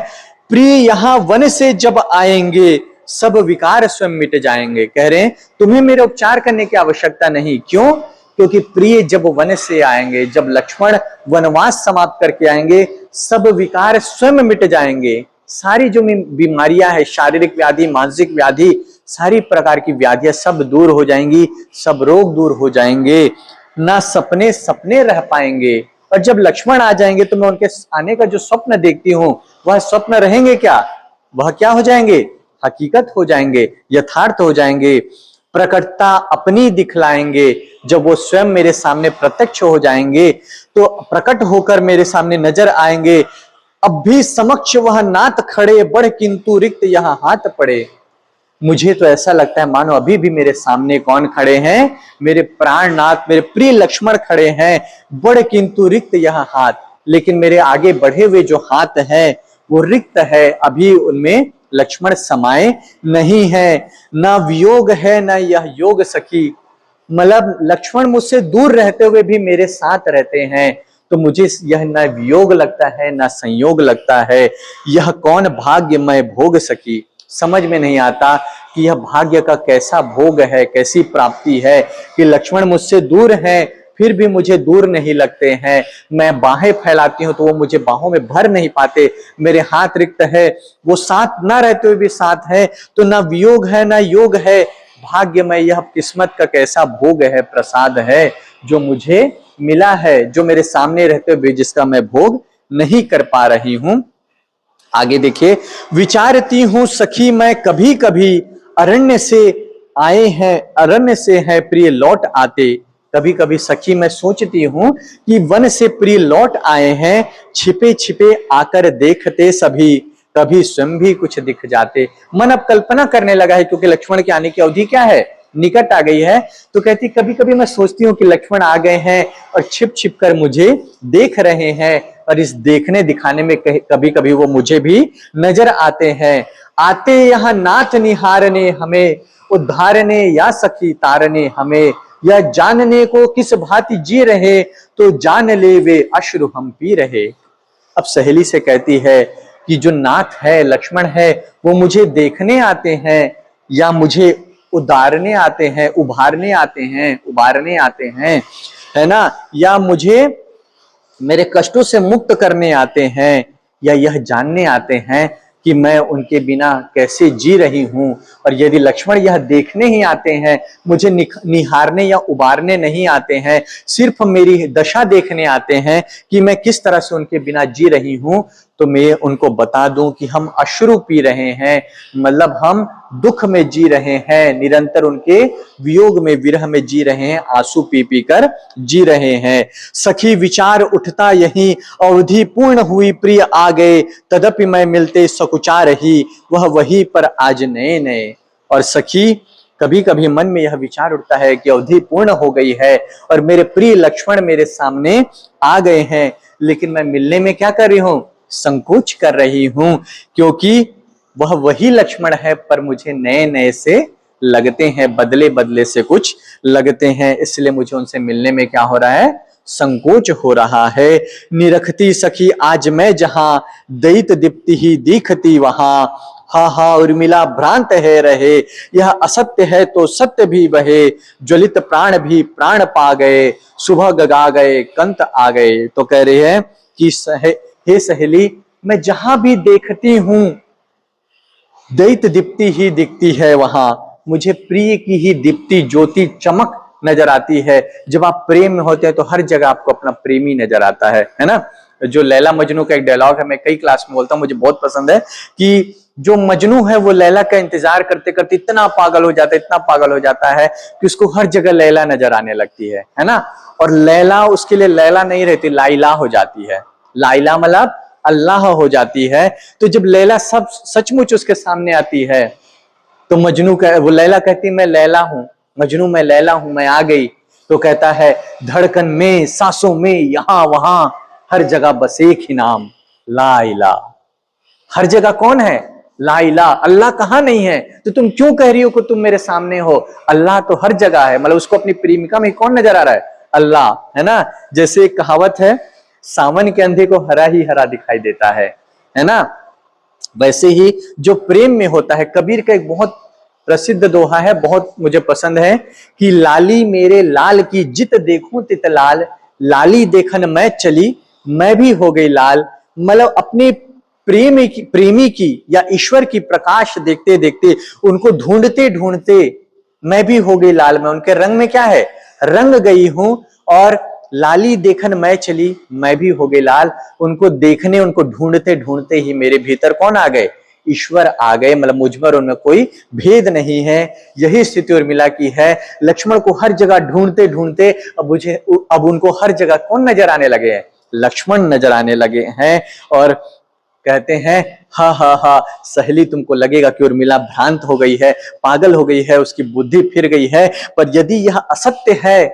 A: प्रिय यहां वन से जब आएंगे सब विकार स्वयं मिट जाएंगे। कह रहे हैं तुम्हें मेरे उपचार करने की आवश्यकता नहीं। क्यों, क्योंकि प्रिय जब वन से आएंगे, जब लक्ष्मण वनवास समाप्त करके आएंगे, सब विकार स्वयं मिट जाएंगे। सारी जो बीमारियां है, शारीरिक व्याधि, मानसिक व्याधि, सारी प्रकार की व्याधियां सब दूर हो जाएंगी, सब रोग दूर हो जाएंगे, ना सपने सपने रह पाएंगे। और जब लक्ष्मण आ जाएंगे तो मैं उनके आने का जो स्वप्न देखती हूं वह स्वप्न रहेंगे क्या, वह क्या हो जाएंगे, हकीकत हो जाएंगे, यथार्थ हो जाएंगे। प्रकटता अपनी दिखलाएंगे, जब वो स्वयं मेरे सामने प्रत्यक्ष हो जाएंगे तो प्रकट होकर मेरे सामने नजर आएंगे। अब भी समक्ष वह नाथ खड़े, बढ़ किंतु रिक्त यहाँ हाथ पड़े। मुझे तो ऐसा लगता है मानो अभी भी मेरे सामने कौन खड़े हैं, मेरे प्राणनाथ, मेरे प्रिय लक्ष्मण खड़े हैं। बढ़ किंतु रिक्त यहाँ हाथ, लेकिन मेरे आगे बढ़े हुए जो हाथ हैं वो रिक्त है, अभी उनमें लक्ष्मण समाये नहीं है। ना वियोग है ना यह योग सखी, मतलब लक्ष्मण मुझसे दूर रहते हुए भी मेरे साथ रहते हैं, तो मुझे यह न वियोग लगता है ना संयोग लगता है। यह कौन भाग्य मैं भोग सकी, समझ में नहीं आता कि यह भाग्य का कैसा भोग है, कैसी प्राप्ति है कि लक्ष्मण मुझसे दूर हैं फिर भी मुझे दूर नहीं लगते हैं। मैं बाहें फैलाती हूं तो वो मुझे बाहों में भर नहीं पाते, मेरे हाथ रिक्त है, वो साथ ना रहते हुए भी साथ है। तो ना वियोग है ना योग है, भाग्य में यह किस्मत का कैसा भोग है, प्रसाद है जो मुझे मिला है, जो मेरे सामने रहते हुए जिसका मैं भोग नहीं कर पा रही हूं। आगे देखिए, विचारती हूं सखी मैं कभी कभी, अरण्य से आए हैं अरण्य से है प्रिय लौट आते। कभी कभी सखी मैं सोचती हूं कि वन से प्रिय लौट आए हैं, छिपे छिपे आकर देखते सभी, कभी स्वयं भी कुछ दिख जाते। मन अब कल्पना करने लगा है क्योंकि लक्ष्मण के आने की अवधि क्या है, निकट आ गई है। तो कहती कभी कभी मैं सोचती हूँ कि लक्ष्मण आ गए हैं और छिप छिप कर मुझे देख रहे हैं, और इस देखने दिखाने में कभी कभी वो मुझे भी नजर आते हैं। आते यहाँ नाथ निहारने हमें, उद्धारने या सखी तारने हमें, या जानने को किस भांति जी रहे, तो जान ले वे अश्रु हम पी रहे। अब सहेली से कहती है कि जो नाथ है, लक्ष्मण है, वो मुझे देखने आते हैं या मुझे उदारने आते हैं, उभारने आते हैं, उबारने आते हैं, है ना, या मुझे मेरे कष्टों से मुक्त करने आते हैं, या यह जानने आते हैं कि मैं उनके बिना कैसे जी रही हूं। और यदि लक्ष्मण यह देखने ही आते हैं, मुझे निहारने या उबारने नहीं आते हैं, सिर्फ मेरी दशा देखने आते हैं कि मैं किस तरह से उनके बिना जी रही हूं, तो मैं उनको बता दूं कि हम अश्रु पी रहे हैं, मतलब हम दुख में जी रहे हैं, निरंतर उनके वियोग में, विरह में जी रहे हैं, आंसू पी पी कर जी रहे हैं। सखी विचार उठता यही, अवधि पूर्ण हुई प्रिय आ गए, तदपि मैं मिलते सकुचा रही, वह वही पर आज नए नए। और सखी कभी कभी मन में यह विचार उठता है कि अवधि पूर्ण हो गई है और मेरे प्रिय लक्ष्मण मेरे सामने आ गए हैं, लेकिन मैं मिलने में क्या कर रही हूं, संकोच कर रही हूं, क्योंकि वह वही लक्ष्मण है पर मुझे नए नए से लगते हैं, बदले बदले से कुछ लगते हैं, इसलिए मुझे उनसे मिलने में क्या हो रहा है, संकोच हो रहा है। निरखती सखी आज मैं जहां, दैत दीप्ति ही दिखती वहां, हा उर्मिला भ्रांत है रहे, यह असत्य है तो सत्य भी बहे, ज्वलित प्राण भी प्राण पा गए, सुबह गगा गए कंत आ गए। तो कह रहे हैं हे सहेली मैं जहां भी देखती हूं दैत दीप्ति ही दिखती है वहां, मुझे प्रिय की ही दीप्ति ज्योति चमक नजर आती है। जब आप प्रेम में होते हैं तो हर जगह आपको अपना प्रेमी नजर आता है ना। जो लैला मजनू का एक डायलॉग है, मैं कई क्लास में बोलता हूं, मुझे बहुत पसंद है कि जो मजनू है वो लैला का इंतजार करते करते इतना पागल हो जाता है, इतना पागल हो जाता है कि उसको हर जगह लैला नजर आने लगती है ना। और लैला उसके लिए लैला नहीं रहती, लाइला हो जाती है। लाइला मतलब अल्लाह हो जाती है। तो जब लैला सब सचमुच उसके सामने आती है तो मजनू वो लैला कहती मैं लैला हूं, मजनू मैं लैला हूं, मैं आ गई। तो कहता है धड़कन में सांसों में यहां वहां हर जगह बस एक ही नाम ला इलाहा। हर जगह कौन है? ला इलाहा। अल्लाह कहां नहीं है? तो तुम क्यों कह रही हो कि तुम मेरे सामने हो? अल्लाह तो हर जगह है। मतलब उसको अपनी प्रेमिका में कौन नजर आ रहा है? अल्लाह, है ना। जैसे एक कहावत है, सावन के अंधे को हरा ही हरा दिखाई देता है ना। वैसे ही जो प्रेम में होता है, कबीर का एक बहुत प्रसिद्ध दोहा है, बहुत मुझे पसंद है कि लाली मेरे लाल की जित देखूं तित लाल, लाली देखन मैं चली मैं भी हो गई लाल। मतलब अपने प्रेमी की या ईश्वर की प्रकाश देखते देखते, उनको ढूंढते ढूंढते मैं भी हो गई लाल। मैं उनके रंग में क्या है? रंग गई हूं। और लाली देखन मैं चली मैं भी हो गई लाल। उनको देखने, उनको ढूंढते ढूंढते ही मेरे भीतर कौन आ गए? ईश्वर आ गए। मतलब मुझ पर उनमें कोई भेद नहीं है। यही स्थिति उर्मिला की है। लक्ष्मण को हर जगह ढूंढते ढूंढते अब उनको हर जगह कौन नजर आने लगे हैं? लक्ष्मण नजर आने लगे हैं। और कहते हैं हा हा हा सहेली, तुमको लगेगा कि उर्मिला भ्रांत हो गई है, पागल हो गई है, उसकी बुद्धि फिर गई है। पर यदि यह असत्य है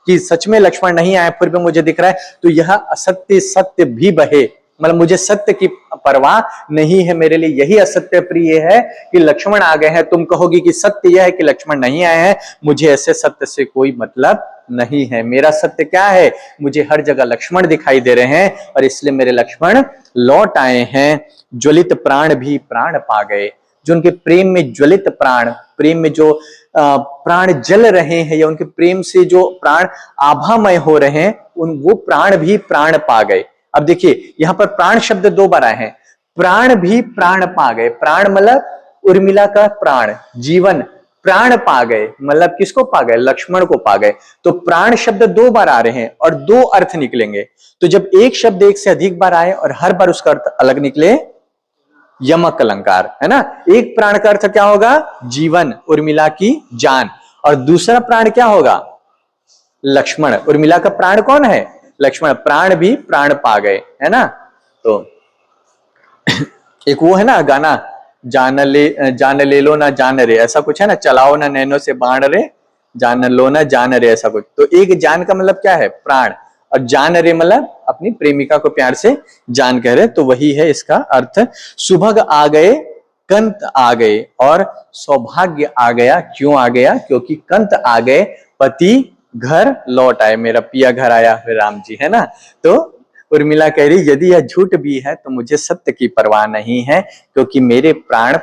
A: कि सच में लक्ष्मण नहीं आए, फिर भी मुझे दिख रहा है, तो यह असत्य सत्य भी बहे। मतलब मुझे सत्य की परवाह नहीं है, मेरे लिए यही असत्य प्रिय है कि लक्ष्मण आ गए हैं। तुम कहोगी कि सत्य यह है कि लक्ष्मण नहीं आए हैं, मुझे ऐसे सत्य से कोई मतलब नहीं है। मेरा सत्य क्या है? मुझे हर जगह लक्ष्मण दिखाई दे रहे हैं और इसलिए मेरे लक्ष्मण लौट आए हैं। ज्वलित प्राण भी प्राण पा गए। जो उनके प्रेम में ज्वलित प्राण, प्रेम में जो प्राण जल रहे हैं या उनके प्रेम से जो प्राण आभामय हो रहे हैं, वो प्राण भी प्राण पा गए। अब देखिए यहां पर प्राण शब्द 2 बार आए हैं। प्राण भी प्राण पा गए। प्राण मतलब उर्मिला का प्राण, जीवन। प्राण पा गए मतलब किसको पा गए? लक्ष्मण को पा गए। तो प्राण शब्द 2 बार आ रहे हैं और 2 अर्थ निकलेंगे। तो जब एक शब्द एक से अधिक बार आए और हर बार उसका अर्थ अलग निकले, यमक अलंकार, है ना। एक प्राण का अर्थ क्या होगा? जीवन, उर्मिला की जान। और दूसरा प्राण क्या होगा? लक्ष्मण। उर्मिला का प्राण कौन है? लक्ष्मण। प्राण भी प्राण पा गए, है ना। तो एक वो है ना गाना, जान ले लो ना जान रे, ऐसा कुछ है ना, चलाओ ना नैनो से बाण रे, जान लो ना जान रे, ऐसा कुछ। तो एक जान का मतलब क्या है? प्राण। और जान रे मतलब अपनी प्रेमिका को प्यार से जान कह रहे, तो वही है इसका अर्थ। सुभग आ गए कंत आ गए और सौभाग्य आ गया। क्यों आ गया? क्योंकि कंत आ गए, पति घर लौट आए, मेरा पिया घर आया फिर राम जी, है ना। तो उर्मिला कह रही यदि यह झूठ भी है तो मुझे सत्य की परवाह नहीं है, क्योंकि मेरे प्राण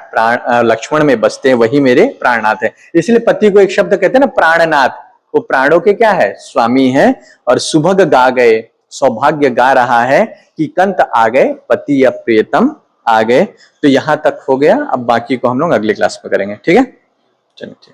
A: लक्ष्मण में बसते हैं, वही मेरे प्राणनाथ है। इसलिए पति को एक शब्द कहते हैं ना, प्राणनाथ। वो प्राणों के क्या है? स्वामी है। और सुभग गा गए, सौभाग्य गा रहा है कि कंत आ गए, पति या प्रियतम आ गए। तो यहां तक हो गया। अब बाकी को हम लोग अगली क्लास में करेंगे, ठीक है। चलिए ठीक।